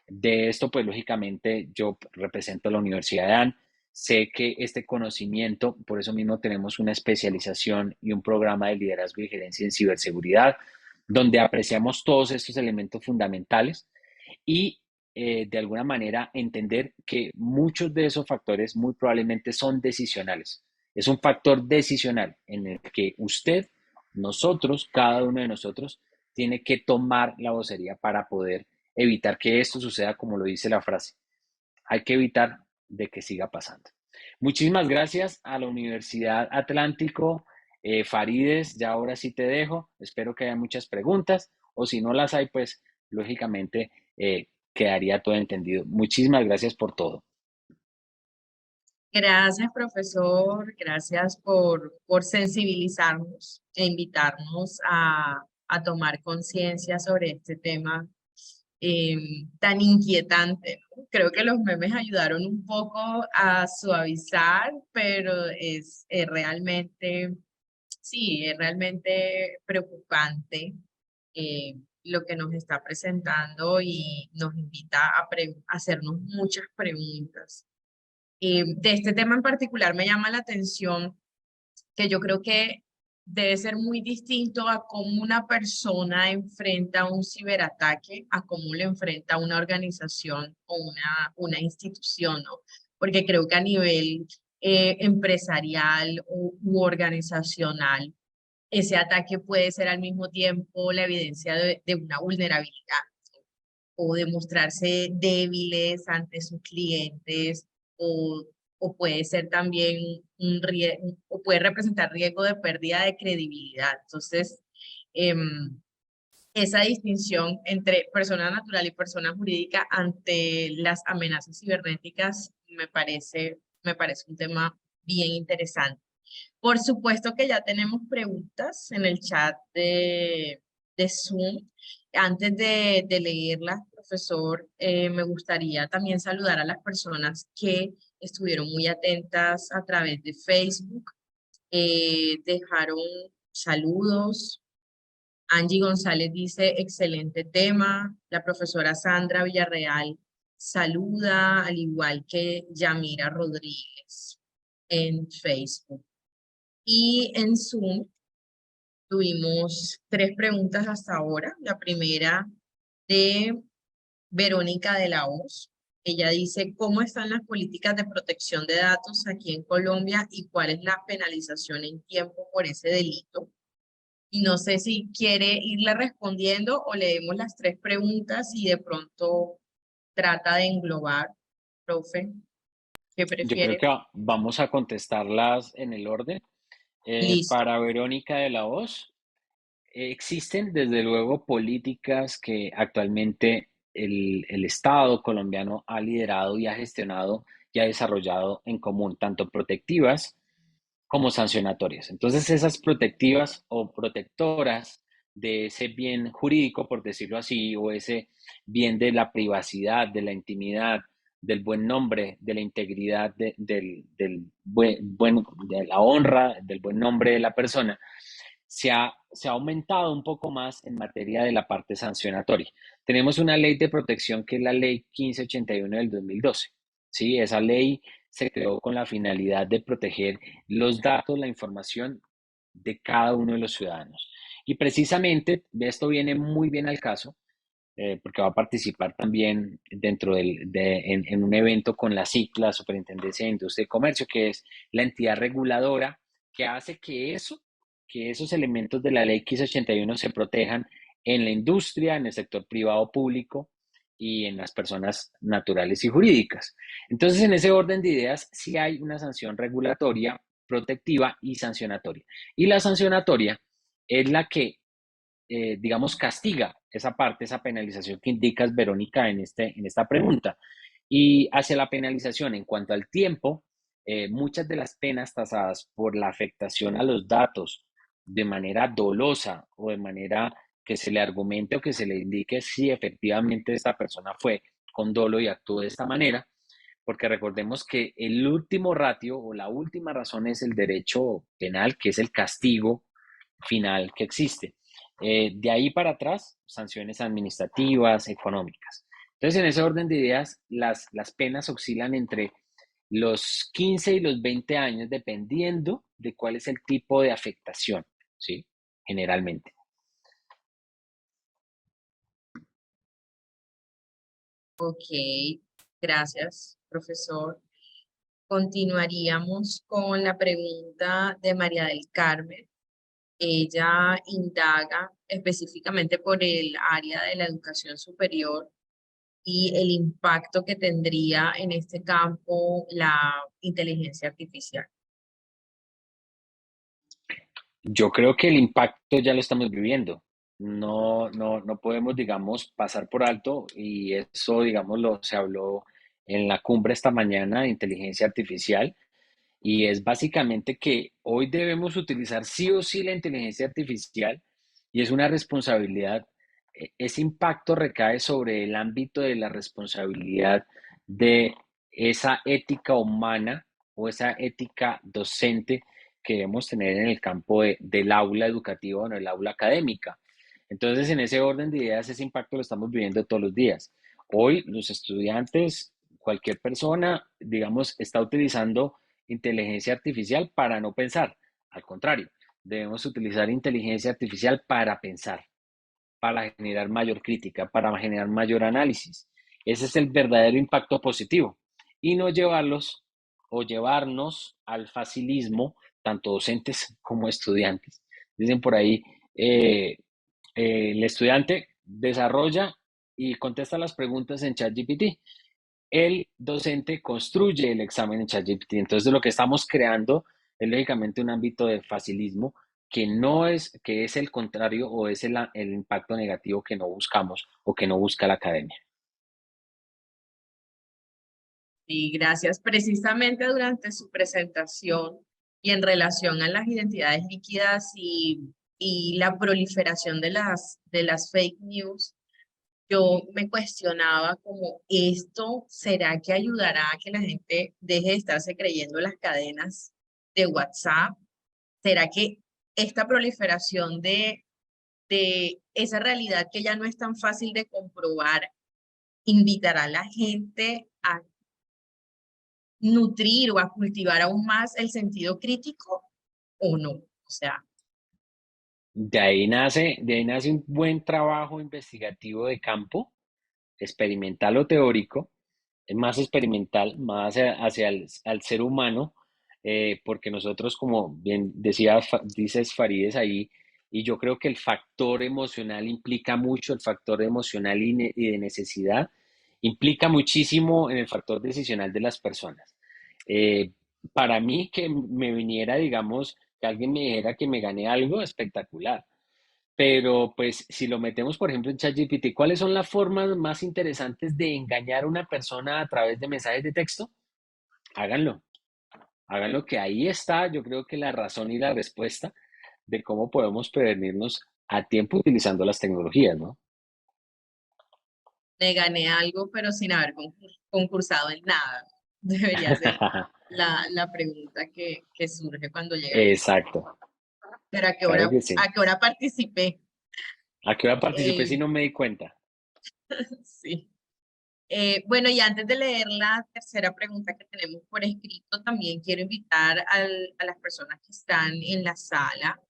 De esto, pues lógicamente yo represento a la Universidad de Dan. Sé que este conocimiento, por eso mismo tenemos una especialización y un programa de liderazgo y gerencia en ciberseguridad, donde apreciamos todos estos elementos fundamentales y de alguna manera entender que muchos de esos factores muy probablemente son decisionales. Es un factor decisional en el que usted, nosotros, cada uno de nosotros, tiene que tomar la vocería para poder evitar que esto suceda como lo dice la frase. Hay que evitar de que siga pasando. Muchísimas gracias a la Universidad Atlántico. Farides, ya ahora sí te dejo. Espero que haya muchas preguntas o si no las hay, pues lógicamente quedaría todo entendido. Muchísimas gracias por todo. Gracias, profesor. Gracias por sensibilizarnos e invitarnos a tomar conciencia sobre este tema tan inquietante, ¿no? Creo que los memes ayudaron un poco a suavizar, pero es realmente, sí, es realmente preocupante lo que nos está presentando y nos invita a hacernos muchas preguntas. De este tema en particular me llama la atención que yo creo que debe ser muy distinto a cómo una persona enfrenta un ciberataque, a cómo lo enfrenta una organización o una institución, ¿no? Porque creo que a nivel empresarial u organizacional, ese ataque puede ser al mismo tiempo la evidencia de una vulnerabilidad o de mostrarse débiles ante sus clientes o puede ser también o puede representar riesgo de pérdida de credibilidad. Entonces, esa distinción entre persona natural y persona jurídica ante las amenazas cibernéticas me parece un tema bien interesante. Por supuesto que ya tenemos preguntas en el chat de Zoom. Antes de leerla, profesor, me gustaría también saludar a las personas que estuvieron muy atentas a través de Facebook, dejaron saludos. Angie González dice, excelente tema. La profesora Sandra Villarreal saluda, al igual que Yamira Rodríguez en Facebook. Y en Zoom tuvimos 3 preguntas hasta ahora. La primera de Verónica de la Hoz. Ella dice, ¿cómo están las políticas de protección de datos aquí en Colombia y cuál es la penalización en tiempo por ese delito? Y no sé si quiere irle respondiendo o leemos las 3 preguntas y de pronto trata de englobar, profe, ¿qué Yo creo prefiere? que vamos a contestarlas en el orden. Listo. Para Verónica de la Hoz, existen desde luego políticas que actualmente el Estado colombiano ha liderado y ha gestionado y ha desarrollado en común, tanto protectivas como sancionatorias. Entonces, esas protectivas o protectoras de ese bien jurídico, por decirlo así, o ese bien de la privacidad, de la intimidad, del buen nombre, de la integridad, de la honra, del buen nombre de la persona, se ha aumentado un poco más en materia de la parte sancionatoria. Tenemos una ley de protección que es la ley 1581 del 2012. ¿Sí? Esa ley se creó con la finalidad de proteger los datos, la información de cada uno de los ciudadanos. Y precisamente esto viene muy bien al caso, porque va a participar también en un evento con la SIC, la Superintendencia de Industria y Comercio, que es la entidad reguladora que hace que esos elementos de la ley 1581 se protejan en la industria, en el sector privado público y en las personas naturales y jurídicas. Entonces, en ese orden de ideas, sí hay una sanción regulatoria, protectiva y sancionatoria. Y la sancionatoria es la que, digamos, castiga esa parte, esa penalización que indicas, Verónica, en esta pregunta. Y hacia la penalización en cuanto al tiempo, muchas de las penas tasadas por la afectación a los datos de manera dolosa o de manera que se le argumente o que se le indique si efectivamente esta persona fue con dolo y actuó de esta manera, porque recordemos que el último ratio o la última razón es el derecho penal, que es el castigo final que existe. De ahí para atrás, sanciones administrativas, económicas. Entonces, en ese orden de ideas, las penas oscilan entre los 15 y los 20 años, dependiendo de cuál es el tipo de afectación, ¿sí? Generalmente. Ok, gracias, profesor. Continuaríamos con la pregunta de María del Carmen. Ella indaga específicamente por el área de la educación superior y el impacto que tendría en este campo la inteligencia artificial. Yo creo que el impacto ya lo estamos viviendo. No podemos, digamos, pasar por alto y eso, digamos, se habló en la cumbre esta mañana de inteligencia artificial y es básicamente que hoy debemos utilizar sí o sí la inteligencia artificial y es una responsabilidad. Ese impacto recae sobre el ámbito de la responsabilidad de esa ética humana o esa ética docente que debemos tener en el campo del aula educativa o en el aula académica. Entonces, en ese orden de ideas, ese impacto lo estamos viviendo todos los días. Hoy los estudiantes, cualquier persona, digamos, está utilizando inteligencia artificial para no pensar. Al contrario, debemos utilizar inteligencia artificial para pensar, para generar mayor crítica, para generar mayor análisis. Ese es el verdadero impacto positivo y no llevarlos o llevarnos al facilismo, tanto docentes como estudiantes. Dicen por ahí, el estudiante desarrolla y contesta las preguntas en ChatGPT. El docente construye el examen en ChatGPT. Entonces, lo que estamos creando es lógicamente un ámbito de facilismo que es el contrario o es el impacto negativo que no buscamos o que no busca la academia. Y gracias. Precisamente durante su presentación y en relación a las identidades líquidas y y la proliferación de las fake news, yo me cuestionaba como, ¿esto será que ayudará a que la gente deje de estarse creyendo las cadenas de WhatsApp? ¿Será que esta proliferación de esa realidad que ya no es tan fácil de comprobar invitará a la gente a nutrir o a cultivar aún más el sentido crítico o no? O sea, De ahí nace un buen trabajo investigativo de campo, experimental o teórico, es más experimental, más hacia al ser humano, porque nosotros, como bien decía, dices Farideh ahí, y yo creo que el factor emocional implica mucho, el factor emocional y de necesidad implica muchísimo en el factor decisional de las personas. Eh, para mí, que me viniera, digamos, que alguien me dijera que me gané algo espectacular. Pero pues si lo metemos, por ejemplo, en ChatGPT, ¿cuáles son las formas más interesantes de engañar a una persona a través de mensajes de texto? Háganlo, háganlo, que ahí está, yo creo que la razón y la respuesta de cómo podemos prevenirnos a tiempo utilizando las tecnologías, ¿no? me gané algo, pero sin haber concursado en nada. Debería ser la pregunta que surge cuando llega eso. Exacto, Pero claro que sí. a qué hora participé? ¿A qué hora participé si Eh, no me di cuenta? sí. Bueno, y antes de leer la tercera pregunta que tenemos por escrito, también quiero invitar a las personas que están en la sala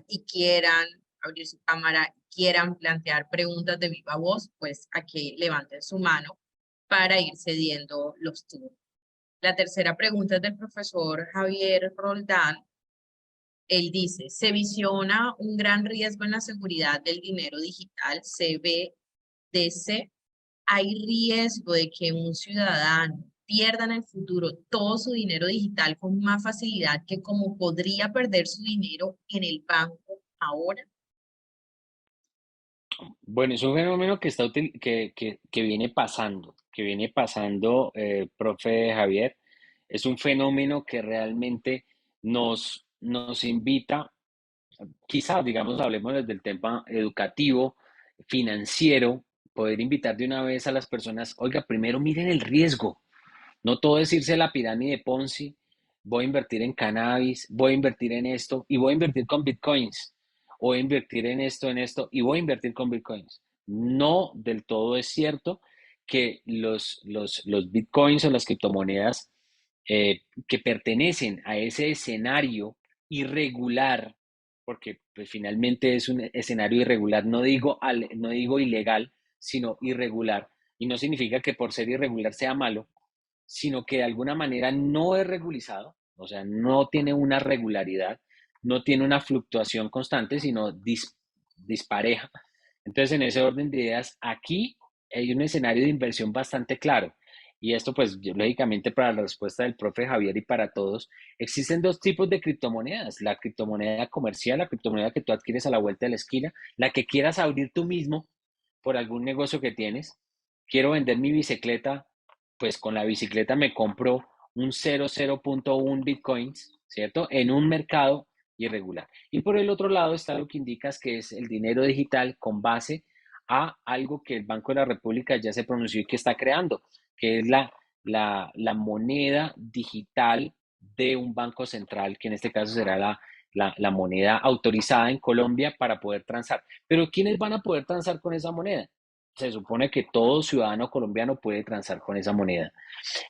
y quieran abrir su cámara, quieran plantear preguntas de viva voz, pues a que levanten su mano para ir cediendo los turnos. La tercera pregunta es del profesor Javier Roldán. Él dice, se visiona un gran riesgo en la seguridad del dinero digital, CBDC. Hay riesgo de que un ciudadano pierda en el futuro todo su dinero digital con más facilidad que como podría perder su dinero en el banco ahora. Bueno, es un fenómeno que que viene pasando, profe Javier. Es un fenómeno que realmente nos invita, quizás, digamos, hablemos desde el tema educativo, financiero, poder invitar de una vez a las personas, oiga, primero miren el riesgo. No todo es irse a la pirámide de Ponzi, voy a invertir en cannabis, voy a invertir en esto y voy a invertir con bitcoins, o voy a invertir en esto y voy a invertir con bitcoins. No del todo es cierto que los bitcoins o las criptomonedas que pertenecen a ese escenario irregular, porque pues, finalmente es un escenario irregular, no digo ilegal, sino irregular, y no significa que por ser irregular sea malo, sino que de alguna manera no es regularizado, o sea, no tiene una regularidad, no tiene una fluctuación constante, sino dispareja. Entonces, en ese orden de ideas, aquí hay un escenario de inversión bastante claro. Y esto, pues, lógicamente, para la respuesta del profe Javier y para todos, existen dos tipos de criptomonedas. La criptomoneda comercial, la criptomoneda que tú adquieres a la vuelta de la esquina, la que quieras abrir tú mismo por algún negocio que tienes. Quiero vender mi bicicleta, pues con la bicicleta me compro un 0,0.1 bitcoins, ¿cierto? En un mercado irregular. Y por el otro lado está lo que indicas que es el dinero digital con base a algo que el Banco de la República ya se pronunció y que está creando, que es la moneda digital de un banco central, que en este caso será la moneda autorizada en Colombia para poder transar. Pero ¿quiénes van a poder transar con esa moneda? Se supone que todo ciudadano colombiano puede transar con esa moneda.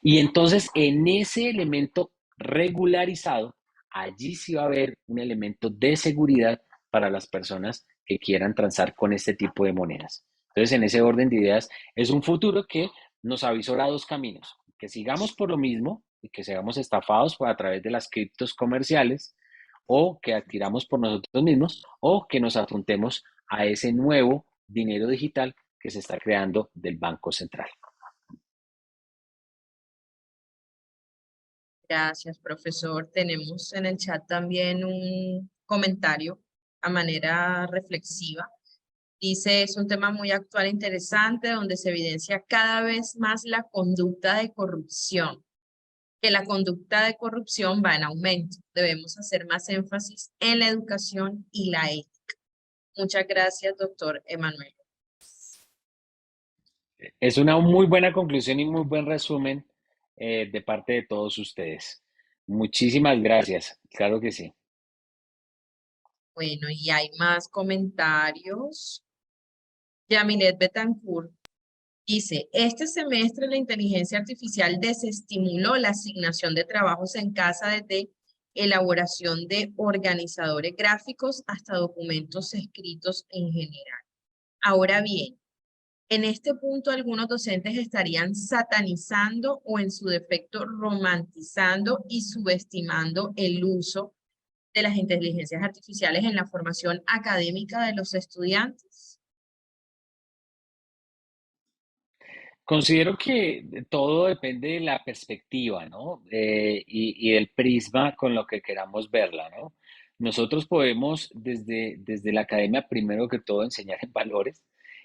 Y entonces en ese elemento regularizado, allí sí va a haber un elemento de seguridad para las personas que quieran transar con este tipo de monedas. Entonces, en ese orden de ideas, es un futuro que nos avisora dos caminos, que sigamos por lo mismo y que seamos estafados a través de las criptos comerciales, o que adquiramos por nosotros mismos, o que nos afrontemos a ese nuevo dinero digital que se está creando del Banco Central. Gracias, profesor. Tenemos en el chat también un comentario a manera reflexiva. Dice, es un tema muy actual e interesante donde se evidencia cada vez más la conducta de corrupción que la conducta de corrupción va en aumento. Debemos hacer más énfasis en la educación y la ética. Muchas gracias, doctor Emanuel. Es una muy buena conclusión y muy buen resumen de parte de todos ustedes. Muchísimas gracias. Claro que sí. Bueno, y hay más comentarios. Yamilet Betancourt dice, este semestre la inteligencia artificial desestimuló la asignación de trabajos en casa desde elaboración de organizadores gráficos hasta documentos escritos en general. Ahora bien, en este punto algunos docentes estarían satanizando o en su defecto romantizando y subestimando el uso de las inteligencias artificiales en la formación académica de los estudiantes. Considero que todo depende de la perspectiva, ¿no? Y del prisma con lo que queramos verla, ¿no? Nosotros podemos desde la academia, primero que todo, enseñar en valores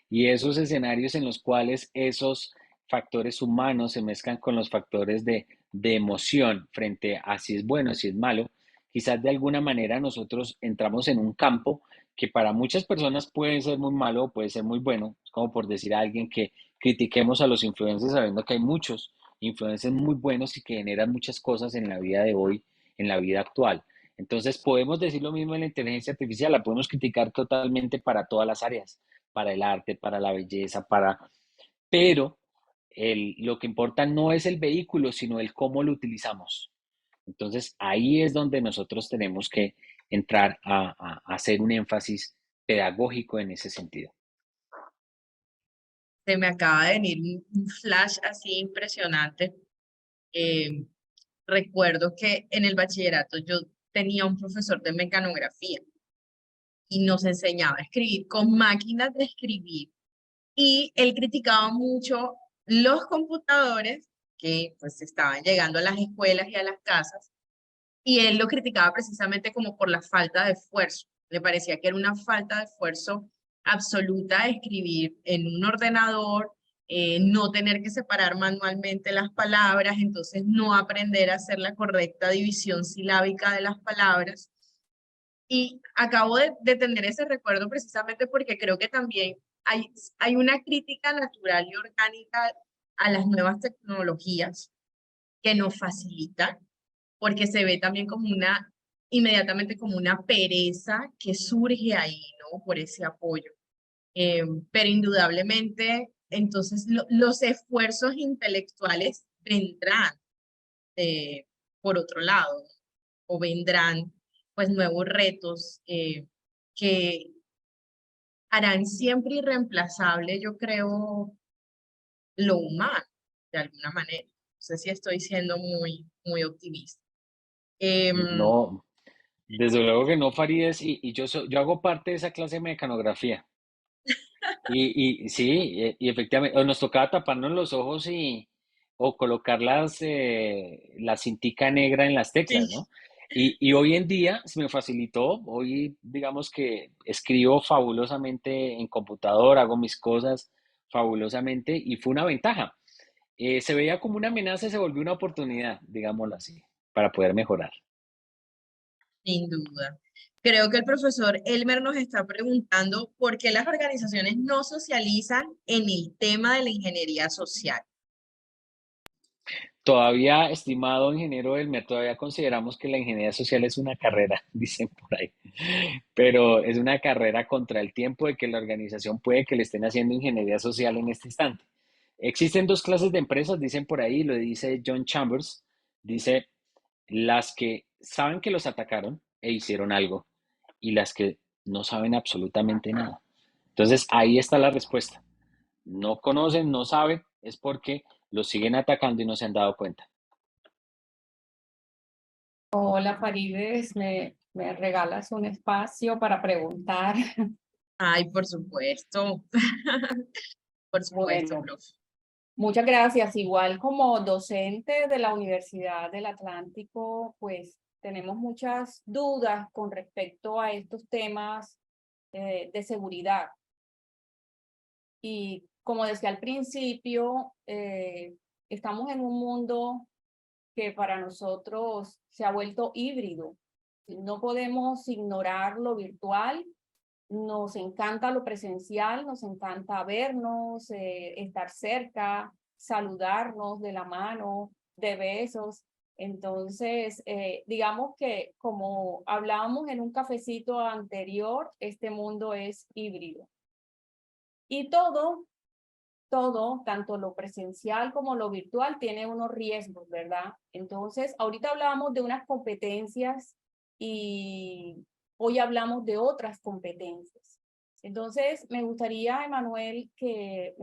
y esos escenarios en los cuales esos factores humanos se mezclan con los factores de emoción frente a si es bueno, si es malo, quizás de alguna manera nosotros entramos en un campo que para muchas personas puede ser muy malo o puede ser muy bueno, es como por decir a alguien que critiquemos a los influencers sabiendo que hay muchos influencers muy buenos y que generan muchas cosas en la vida de hoy, en la vida actual. Entonces podemos decir lo mismo en la inteligencia artificial, la podemos criticar totalmente para todas las áreas, para el arte, para la belleza, pero lo que importa no es el vehículo, sino el cómo lo utilizamos. Entonces ahí es donde nosotros tenemos que entrar a hacer un énfasis pedagógico en ese sentido. Se me acaba de venir un flash así impresionante. Recuerdo que en el bachillerato yo tenía un profesor de mecanografía y nos enseñaba a escribir con máquinas de escribir y él criticaba mucho los computadores que pues estaban llegando a las escuelas y a las casas y él lo criticaba precisamente como por la falta de esfuerzo. Le parecía que era una falta de esfuerzo absoluta escribir en un ordenador, no tener que separar manualmente las palabras, entonces no aprender a hacer la correcta división silábica de las palabras. Y acabo de tener ese recuerdo precisamente porque creo que también hay una crítica natural y orgánica a las nuevas tecnologías que nos facilitan, porque se ve también como inmediatamente como una pereza que surge ahí, ¿no? Por ese apoyo. Pero indudablemente, entonces los esfuerzos intelectuales vendrán por otro lado, o vendrán pues nuevos retos que harán siempre irreemplazable, yo creo, lo humano, de alguna manera. No sé si estoy siendo muy optimista. No, desde luego que no, Farideh, y yo hago parte de esa clase de mecanografía. Y sí, y efectivamente, o nos tocaba taparnos los ojos o colocar la cintica negra en las teclas, Sí. ¿no? Y hoy en día se me facilitó, hoy digamos que escribo fabulosamente en computador, hago mis cosas fabulosamente y fue una ventaja. Se veía como una amenaza y se volvió una oportunidad, digámoslo así, para poder mejorar. Sin duda. Creo que el profesor Elmer nos está preguntando por qué las organizaciones no socializan en el tema de la ingeniería social. Todavía, estimado ingeniero Elmer, todavía consideramos que la ingeniería social es una carrera, dicen por ahí, pero es una carrera contra el tiempo de que la organización puede que le estén haciendo ingeniería social en este instante. Existen dos clases de empresas, dicen por ahí, lo dice John Chambers, dice las que saben que los atacaron e hicieron algo y las que no saben absolutamente nada. Entonces ahí está la respuesta. No conocen, no saben, es porque los siguen atacando y no se han dado cuenta. Hola Farides, me regalas un espacio para preguntar. Ay, por supuesto. Por supuesto, Bueno, profe. muchas gracias. Igual como docente de la Universidad del Atlántico, pues tenemos muchas dudas con respecto a estos temas de seguridad. Y como decía al principio, estamos en un mundo que para nosotros se ha vuelto híbrido. No podemos ignorar lo virtual, nos encanta lo presencial, nos encanta vernos, estar cerca, saludarnos de la mano, de besos. Entonces, digamos que como hablábamos en un cafecito anterior, este mundo es híbrido. Y todo, tanto lo presencial como lo virtual, tiene unos riesgos, ¿verdad? Entonces, ahorita hablábamos de unas competencias y hoy hablamos de otras competencias. Entonces, me gustaría, Emanuel, que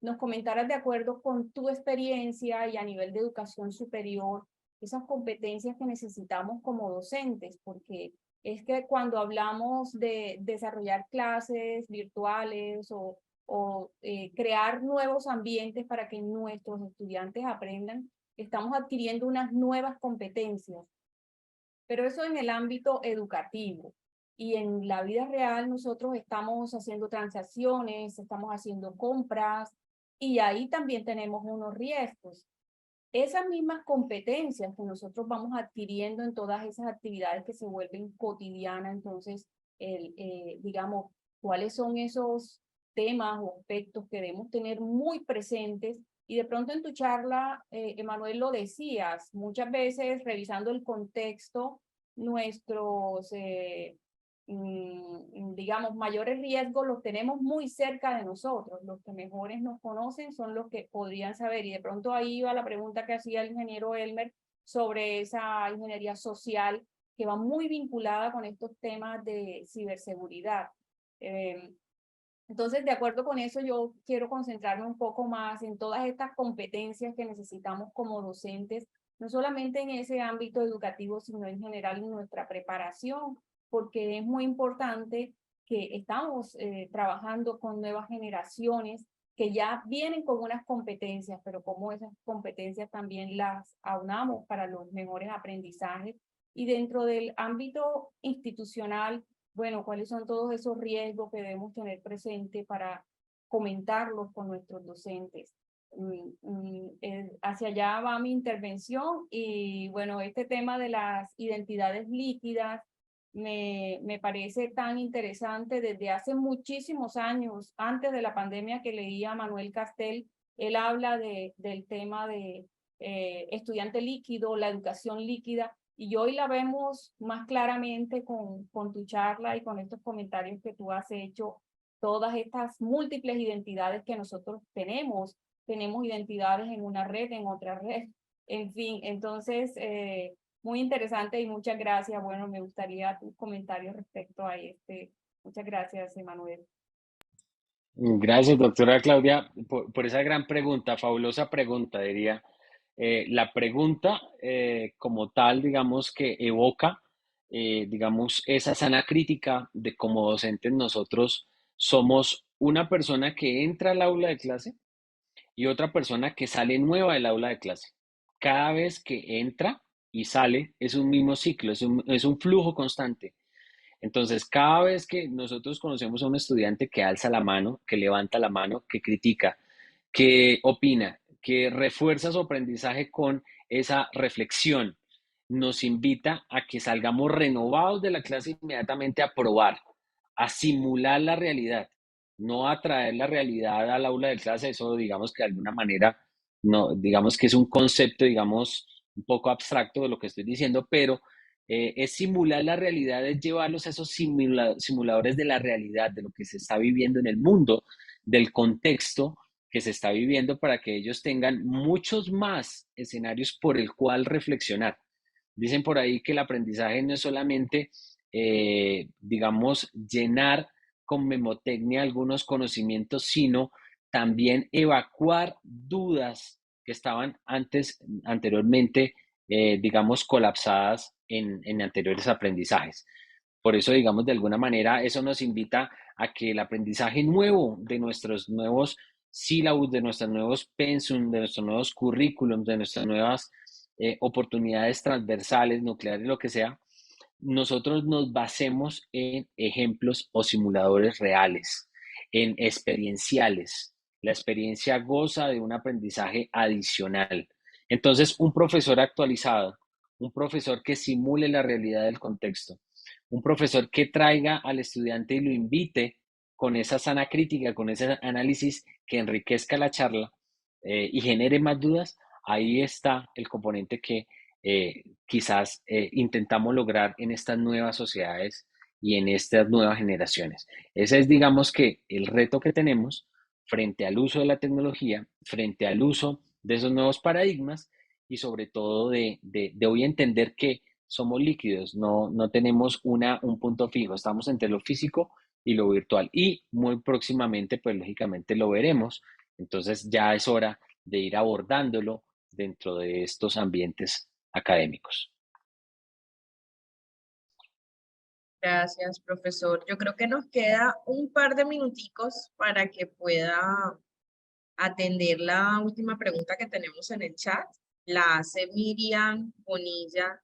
nos comentaras de acuerdo con tu experiencia y a nivel de educación superior, esas competencias que necesitamos como docentes, porque es que cuando hablamos de desarrollar clases virtuales o crear nuevos ambientes para que nuestros estudiantes aprendan, estamos adquiriendo unas nuevas competencias. Pero eso en el ámbito educativo. Y en la vida real nosotros estamos haciendo transacciones, estamos haciendo compras y ahí también tenemos unos riesgos. Esas mismas competencias que nosotros vamos adquiriendo en todas esas actividades que se vuelven cotidianas, entonces, digamos, ¿cuáles son esos temas o aspectos que debemos tener muy presentes? Y de pronto en tu charla, Emanuel, lo decías, muchas veces revisando el contexto, nuestros, digamos, mayores riesgos los tenemos muy cerca de nosotros. Los que mejores nos conocen son los que podrían saber. Y de pronto ahí va la pregunta que hacía el ingeniero Elmer sobre esa ingeniería social que va muy vinculada con estos temas de ciberseguridad. Entonces, de acuerdo con eso, yo quiero concentrarme un poco más en todas estas competencias que necesitamos como docentes, no solamente en ese ámbito educativo, sino en general en nuestra preparación, porque es muy importante que estamos trabajando con nuevas generaciones que ya vienen con unas competencias, pero como esas competencias también las aunamos para los mejores aprendizajes. Y dentro del ámbito institucional, bueno, cuáles son todos esos riesgos que debemos tener presente para comentarlos con nuestros docentes. Hacia allá va mi intervención y bueno, este tema de las identidades líquidas me parece tan interesante desde hace muchísimos años, antes de la pandemia que leía a Manuel Castel, él habla del tema de estudiante líquido, la educación líquida, y hoy la vemos más claramente con tu charla y con estos comentarios que tú has hecho, todas estas múltiples identidades que nosotros tenemos identidades en una red, en otra red, en fin, entonces, muy interesante y muchas gracias. Bueno, me gustaría tus comentarios respecto a este. Muchas gracias, Emanuel. Gracias, doctora Claudia, por esa gran pregunta, fabulosa pregunta, diría. La pregunta como tal, digamos, que evoca, digamos, esa sana crítica de cómo docentes nosotros somos una persona que entra al aula de clase y otra persona que sale nueva del aula de clase. Cada vez que entra y sale es un mismo ciclo, es un flujo constante. Entonces, cada vez que nosotros conocemos a un estudiante que alza la mano, que levanta la mano, que critica, que opina, que refuerza su aprendizaje con esa reflexión, nos invita a que salgamos renovados de la clase inmediatamente a probar, a simular la realidad, no a traer la realidad al aula de clase. Eso digamos que de alguna manera, no, digamos que es un concepto, digamos, un poco abstracto de lo que estoy diciendo, pero es simular la realidad, es llevarlos a esos simuladores de la realidad, de lo que se está viviendo en el mundo, del contexto que se está viviendo, para que ellos tengan muchos más escenarios por el cual reflexionar. Dicen por ahí que el aprendizaje no es solamente, digamos, llenar con memotecnia algunos conocimientos, sino también evacuar dudas que estaban anteriormente, digamos, colapsadas en anteriores aprendizajes. Por eso, digamos, de alguna manera, eso nos invita a que el aprendizaje nuevo de nuestros nuevos sílabus, de nuestros nuevos pensum, de nuestros nuevos currículums, de nuestras nuevas oportunidades transversales, nucleares, lo que sea, nosotros nos basemos en ejemplos o simuladores reales, en experienciales. La experiencia goza de un aprendizaje adicional Entonces, un profesor actualizado, un profesor que simule la realidad del contexto, un profesor que traiga al estudiante y lo invite con esa sana crítica, con ese análisis que enriquezca la charla y genere más dudas, ahí está el componente que quizás intentamos lograr en estas nuevas sociedades y en estas nuevas generaciones. Ese es, digamos que, el reto que tenemos frente al uso de la tecnología, frente al uso de esos nuevos paradigmas y sobre todo de hoy entender que somos líquidos, no tenemos un punto fijo, estamos entre lo físico y lo virtual y muy próximamente, pues lógicamente lo veremos, entonces ya es hora de ir abordándolo dentro de estos ambientes académicos. Gracias, profesor. Yo creo que nos queda un par de minuticos para que pueda atender la última pregunta que tenemos en el chat. La hace Miriam Bonilla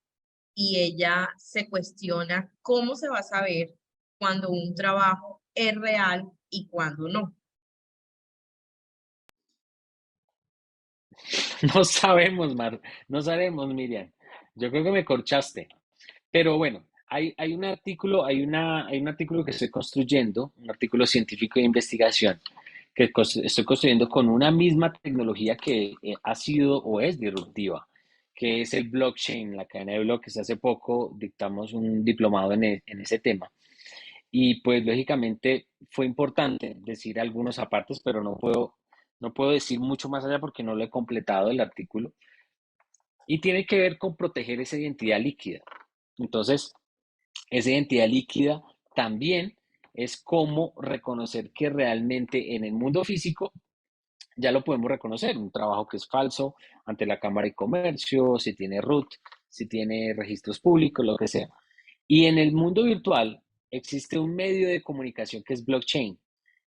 y ella se cuestiona cómo se va a saber cuando un trabajo es real y cuando no. No sabemos, no sabemos, Miriam. Yo creo que me corchaste. Pero bueno, hay un artículo, hay un artículo que estoy construyendo, un artículo científico de investigación, que estoy construyendo con una misma tecnología que ha sido o es disruptiva, que es el blockchain, la cadena de bloques. Hace poco dictamos un diplomado en ese tema. Y pues lógicamente fue importante decir algunos apartes, pero no puedo decir mucho más allá porque no lo he completado el artículo. Y tiene que ver con proteger esa identidad líquida. Entonces, esa identidad líquida también es cómo reconocer que realmente en el mundo físico ya lo podemos reconocer, un trabajo que es falso ante la Cámara de Comercio, si tiene RUT, si tiene registros públicos, lo que sea. Y en el mundo virtual existe un medio de comunicación que es blockchain,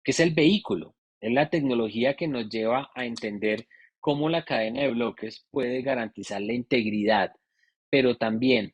que es el vehículo, es la tecnología que nos lleva a entender cómo la cadena de bloques puede garantizar la integridad, pero también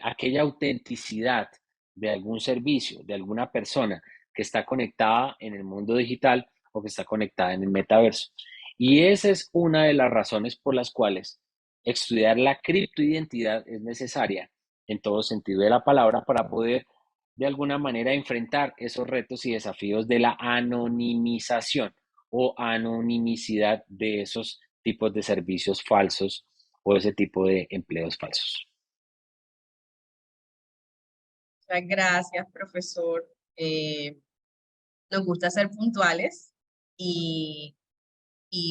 aquella autenticidad de algún servicio, de alguna persona que está conectada en el mundo digital o que está conectada en el metaverso. Y esa es una de las razones por las cuales estudiar la criptoidentidad es necesaria en todo sentido de la palabra para poder de alguna manera enfrentar esos retos y desafíos de la anonimización o anonimicidad de esos tipos de servicios falsos o ese tipo de empleos falsos. Muchas gracias, profesor. Nos gusta ser puntuales y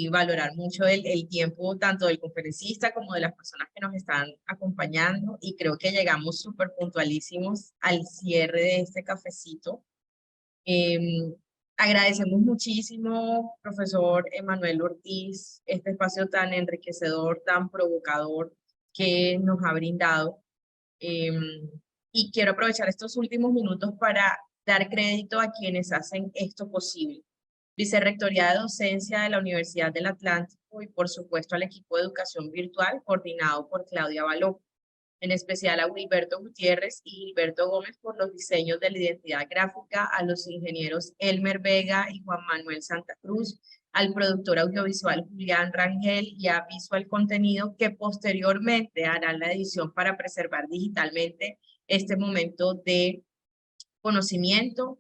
valorar mucho el tiempo tanto del conferencista como de las personas que nos están acompañando y creo que llegamos súper puntualísimos al cierre de este cafecito. Agradecemos muchísimo, profesor Emanuel Ortiz, este espacio tan enriquecedor, tan provocador que nos ha brindado. Y quiero aprovechar estos últimos minutos para dar crédito a quienes hacen esto posible. Vicerrectoría de Docencia de la Universidad del Atlántico y por supuesto al equipo de educación virtual coordinado por Claudia Baló. En especial a Wilberto Gutiérrez y Gilberto Gómez por los diseños de la identidad gráfica, a los ingenieros Elmer Vega y Juan Manuel Santa Cruz, al productor audiovisual Julián Rangel y a Visual Contenido que posteriormente harán la edición para preservar digitalmente este momento de conocimiento.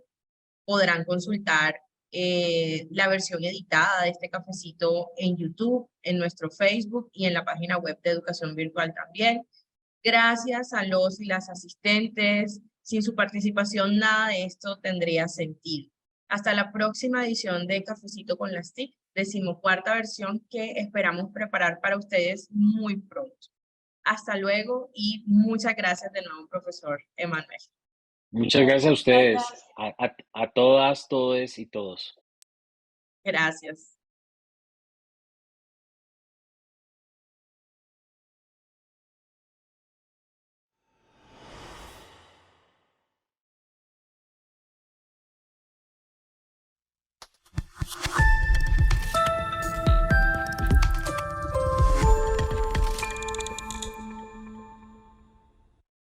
Podrán consultar la versión editada de este cafecito en YouTube, en nuestro Facebook y en la página web de Educación Virtual también. Gracias a los y las asistentes. Sin su participación nada de esto tendría sentido. Hasta la próxima edición de Cafecito con las TIC, 14ª versión que esperamos preparar para ustedes muy pronto. Hasta luego y muchas gracias de nuevo, profesor Emanuel. Muchas gracias a ustedes, a todas, todes y todos. Gracias.